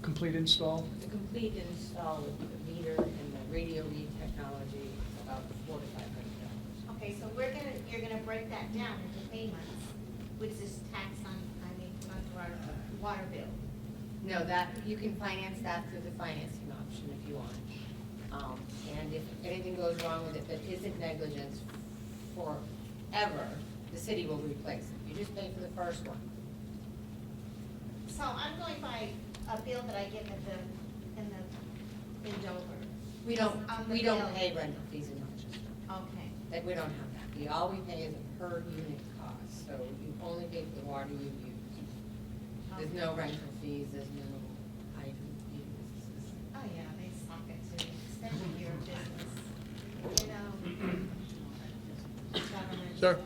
[SPEAKER 1] complete install.
[SPEAKER 19] The complete install with the meter and the radio read technology, about $400 to $500.
[SPEAKER 6] Okay, so you're gonna break that down into payments, which is tax onto our water bill.
[SPEAKER 19] No, that, you can finance that through the financing option if you want. And if anything goes wrong with it that isn't negligence forever, the city will replace it. You just pay for the first one.
[SPEAKER 6] So I'm going by a bill that I get in Dover.
[SPEAKER 19] We don't
[SPEAKER 6] On the bill.
[SPEAKER 19] pay rental fees in Rochester.
[SPEAKER 6] Okay.
[SPEAKER 19] That we don't have that. All we pay is a per unit cost, so you only pay for the water you use. There's no rental fees, there's no hydrant fees.
[SPEAKER 6] Oh, yeah, they suck it too, especially your business. You know,
[SPEAKER 1] Sir?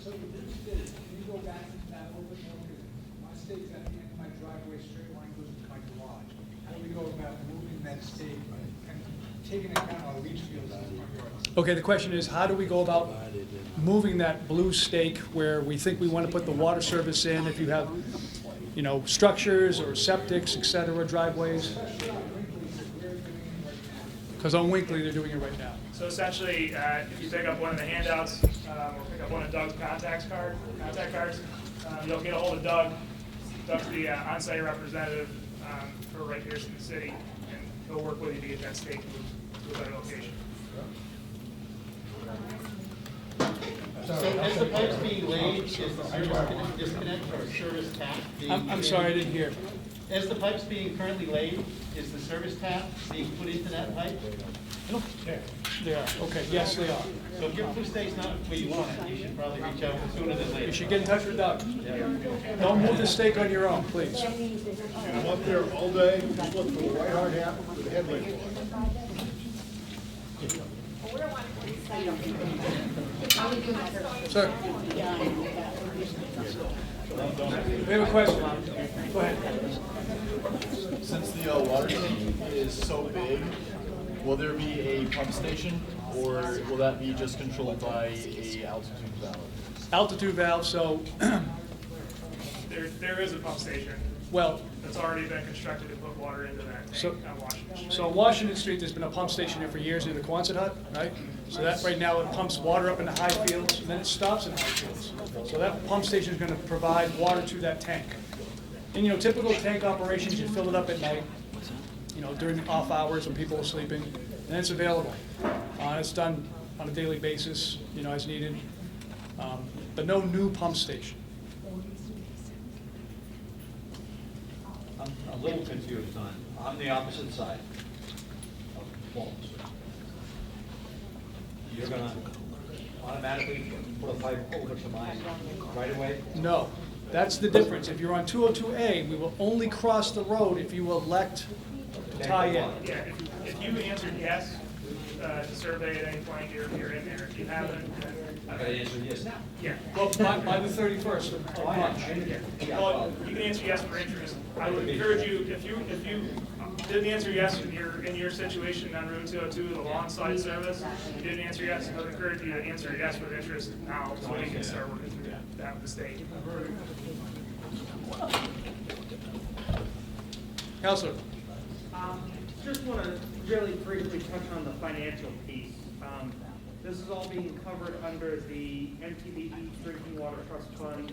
[SPEAKER 20] So you did state, can you go back into that a little bit more? Because my stake's at the end of my driveway, straight line goes to my garage. How do we go about moving that stake and taking account of leach fields in my yard?
[SPEAKER 1] Okay, the question is, how do we go about moving that blue stake where we think we want to put the water service in, if you have, you know, structures or septics, et cetera, driveways? Because on Winkley, they're doing it right now.
[SPEAKER 3] So essentially, if you pick up one of the handouts, or pick up one of Doug's contact cards, you'll get a hold of Doug. Doug's the on-site representative for Right Pierce in the city, and he'll work with you to get that stake moved to a better location.
[SPEAKER 9] So as the pipe's being laid, is the service disconnect or service tap being?
[SPEAKER 1] I'm sorry, I didn't hear.
[SPEAKER 9] As the pipe's being currently laid, is the service tap being put into that pipe?
[SPEAKER 1] They are, okay, yes, they are.
[SPEAKER 9] So if your blue stake's not where you want it, you should probably reach out sooner than later.
[SPEAKER 1] You should get in touch with Doug. Don't move the stake on your own, please.
[SPEAKER 4] I'm up there all day, just look for the white hard hat with the headlight on.
[SPEAKER 1] Sir? We have a question. Go ahead.
[SPEAKER 21] Since the water tank is so big, will there be a pump station, or will that be just controlled by a altitude valve?
[SPEAKER 1] Altitude valve, so,
[SPEAKER 3] There is a pump station
[SPEAKER 1] well,
[SPEAKER 3] that's already been constructed to put water into that
[SPEAKER 1] So-
[SPEAKER 3] tank on Washington Street.
[SPEAKER 1] so on Washington Street, there's been a pump station there for years near the Quonset hut, right? So that, right now, it pumps water up in the high fields, and then it stops in high fields. So that pump station is gonna provide water to that tank. And, you know, typical tank operations, you fill it up at night, you know, during off hours when people are sleeping, and it's available. It's done on a daily basis, you know, as needed, but no new pump station.
[SPEAKER 11] I'm a little confused on the opposite side of Walton Street. You're gonna automatically put a pipe over to mine right away?
[SPEAKER 1] No, that's the difference. If you're on 202A, we will only cross the road if you elect to tie in.
[SPEAKER 3] Yeah, if you answered yes to survey at any point, you're in there. If you haven't,
[SPEAKER 11] I gotta answer yes now.
[SPEAKER 3] yeah.
[SPEAKER 1] Well, by the 31st of March.
[SPEAKER 3] Well, you can answer yes for interest. I would encourage you, if you didn't answer yes in your situation on Route 202, the lawn slide service, you didn't answer yes, I would encourage you to answer yes with interest now, so we can start working through that with the state.
[SPEAKER 1] Counselor?
[SPEAKER 22] Just want to really briefly touch on the financial piece. This is all being covered under the Mtb Drinking Water Trust Fund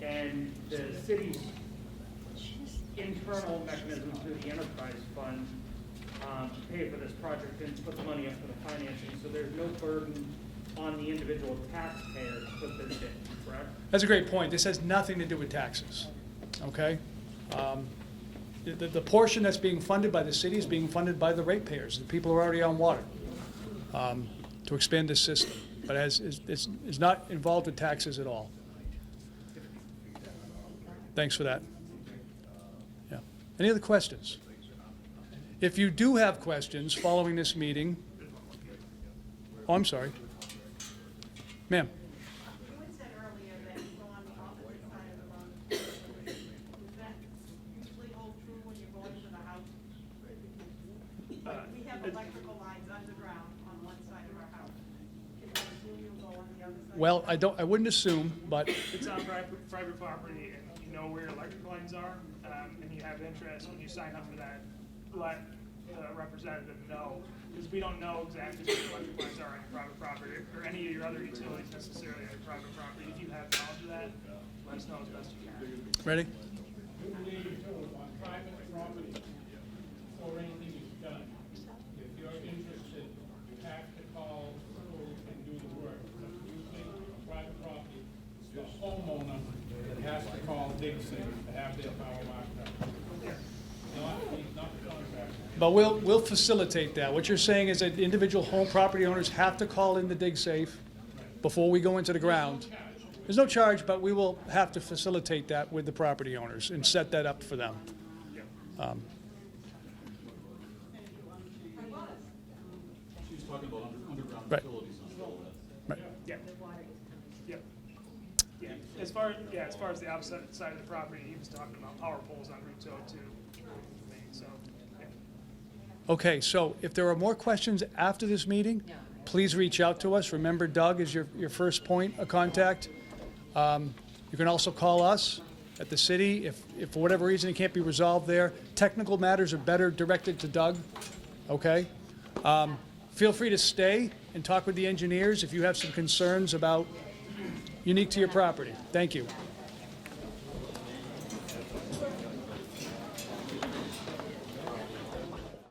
[SPEAKER 22] and the city's internal mechanism through the enterprise fund to pay for this project and put the money up for the financing. So there's no burden on the individual taxpayer to put this in, correct?
[SPEAKER 1] That's a great point. This has nothing to do with taxes, okay? The portion that's being funded by the city is being funded by the ratepayers, the people who are already on water, to expand this system. But it's not involved with taxes at all. Thanks for that. Yeah. Any other questions? If you do have questions following this meeting, oh, I'm sorry. Ma'am?
[SPEAKER 6] You had said earlier that you go on the opposite side of the road. Does that usually hold true when you're going to the house? Like, we have electrical lines underground on one side of our house. Can I assume you'll go on the other side?
[SPEAKER 1] Well, I wouldn't assume, but
[SPEAKER 3] It's on private property, and you know where electric lines are, and you have interest when you sign up for that, let the representative know, because we don't know exactly where the electric lines are on your private property, or any of your other utilities necessarily on your private property. If you have knowledge of that, let us know as best you can.
[SPEAKER 1] ready?
[SPEAKER 2] On private property, before anything is done, if you're interested, you have to call through and do the work. But usually, on private property, it's the homeowner that has to call Dixon to have their power marked up. Not the contractor.
[SPEAKER 1] But we'll facilitate that. What you're saying is that individual home property owners have to call in the dig safe before we go into the ground. There's no charge, but we will have to facilitate that with the property owners and set that up for them.
[SPEAKER 10] She's talking about underground
[SPEAKER 1] Right.
[SPEAKER 10] utilities and all that.
[SPEAKER 1] Right.
[SPEAKER 3] Yeah. As far as the opposite side of the property, he was talking about power poles on Route 202. So, yeah.
[SPEAKER 1] Okay, so if there are more questions after this meeting, please reach out to us. Remember, Doug is your first point of contact. You can also call us at the city if for whatever reason it can't be resolved there. Technical matters are better directed to Doug, okay? Feel free to stay and talk with the engineers if you have some concerns about unique to your property. Thank you.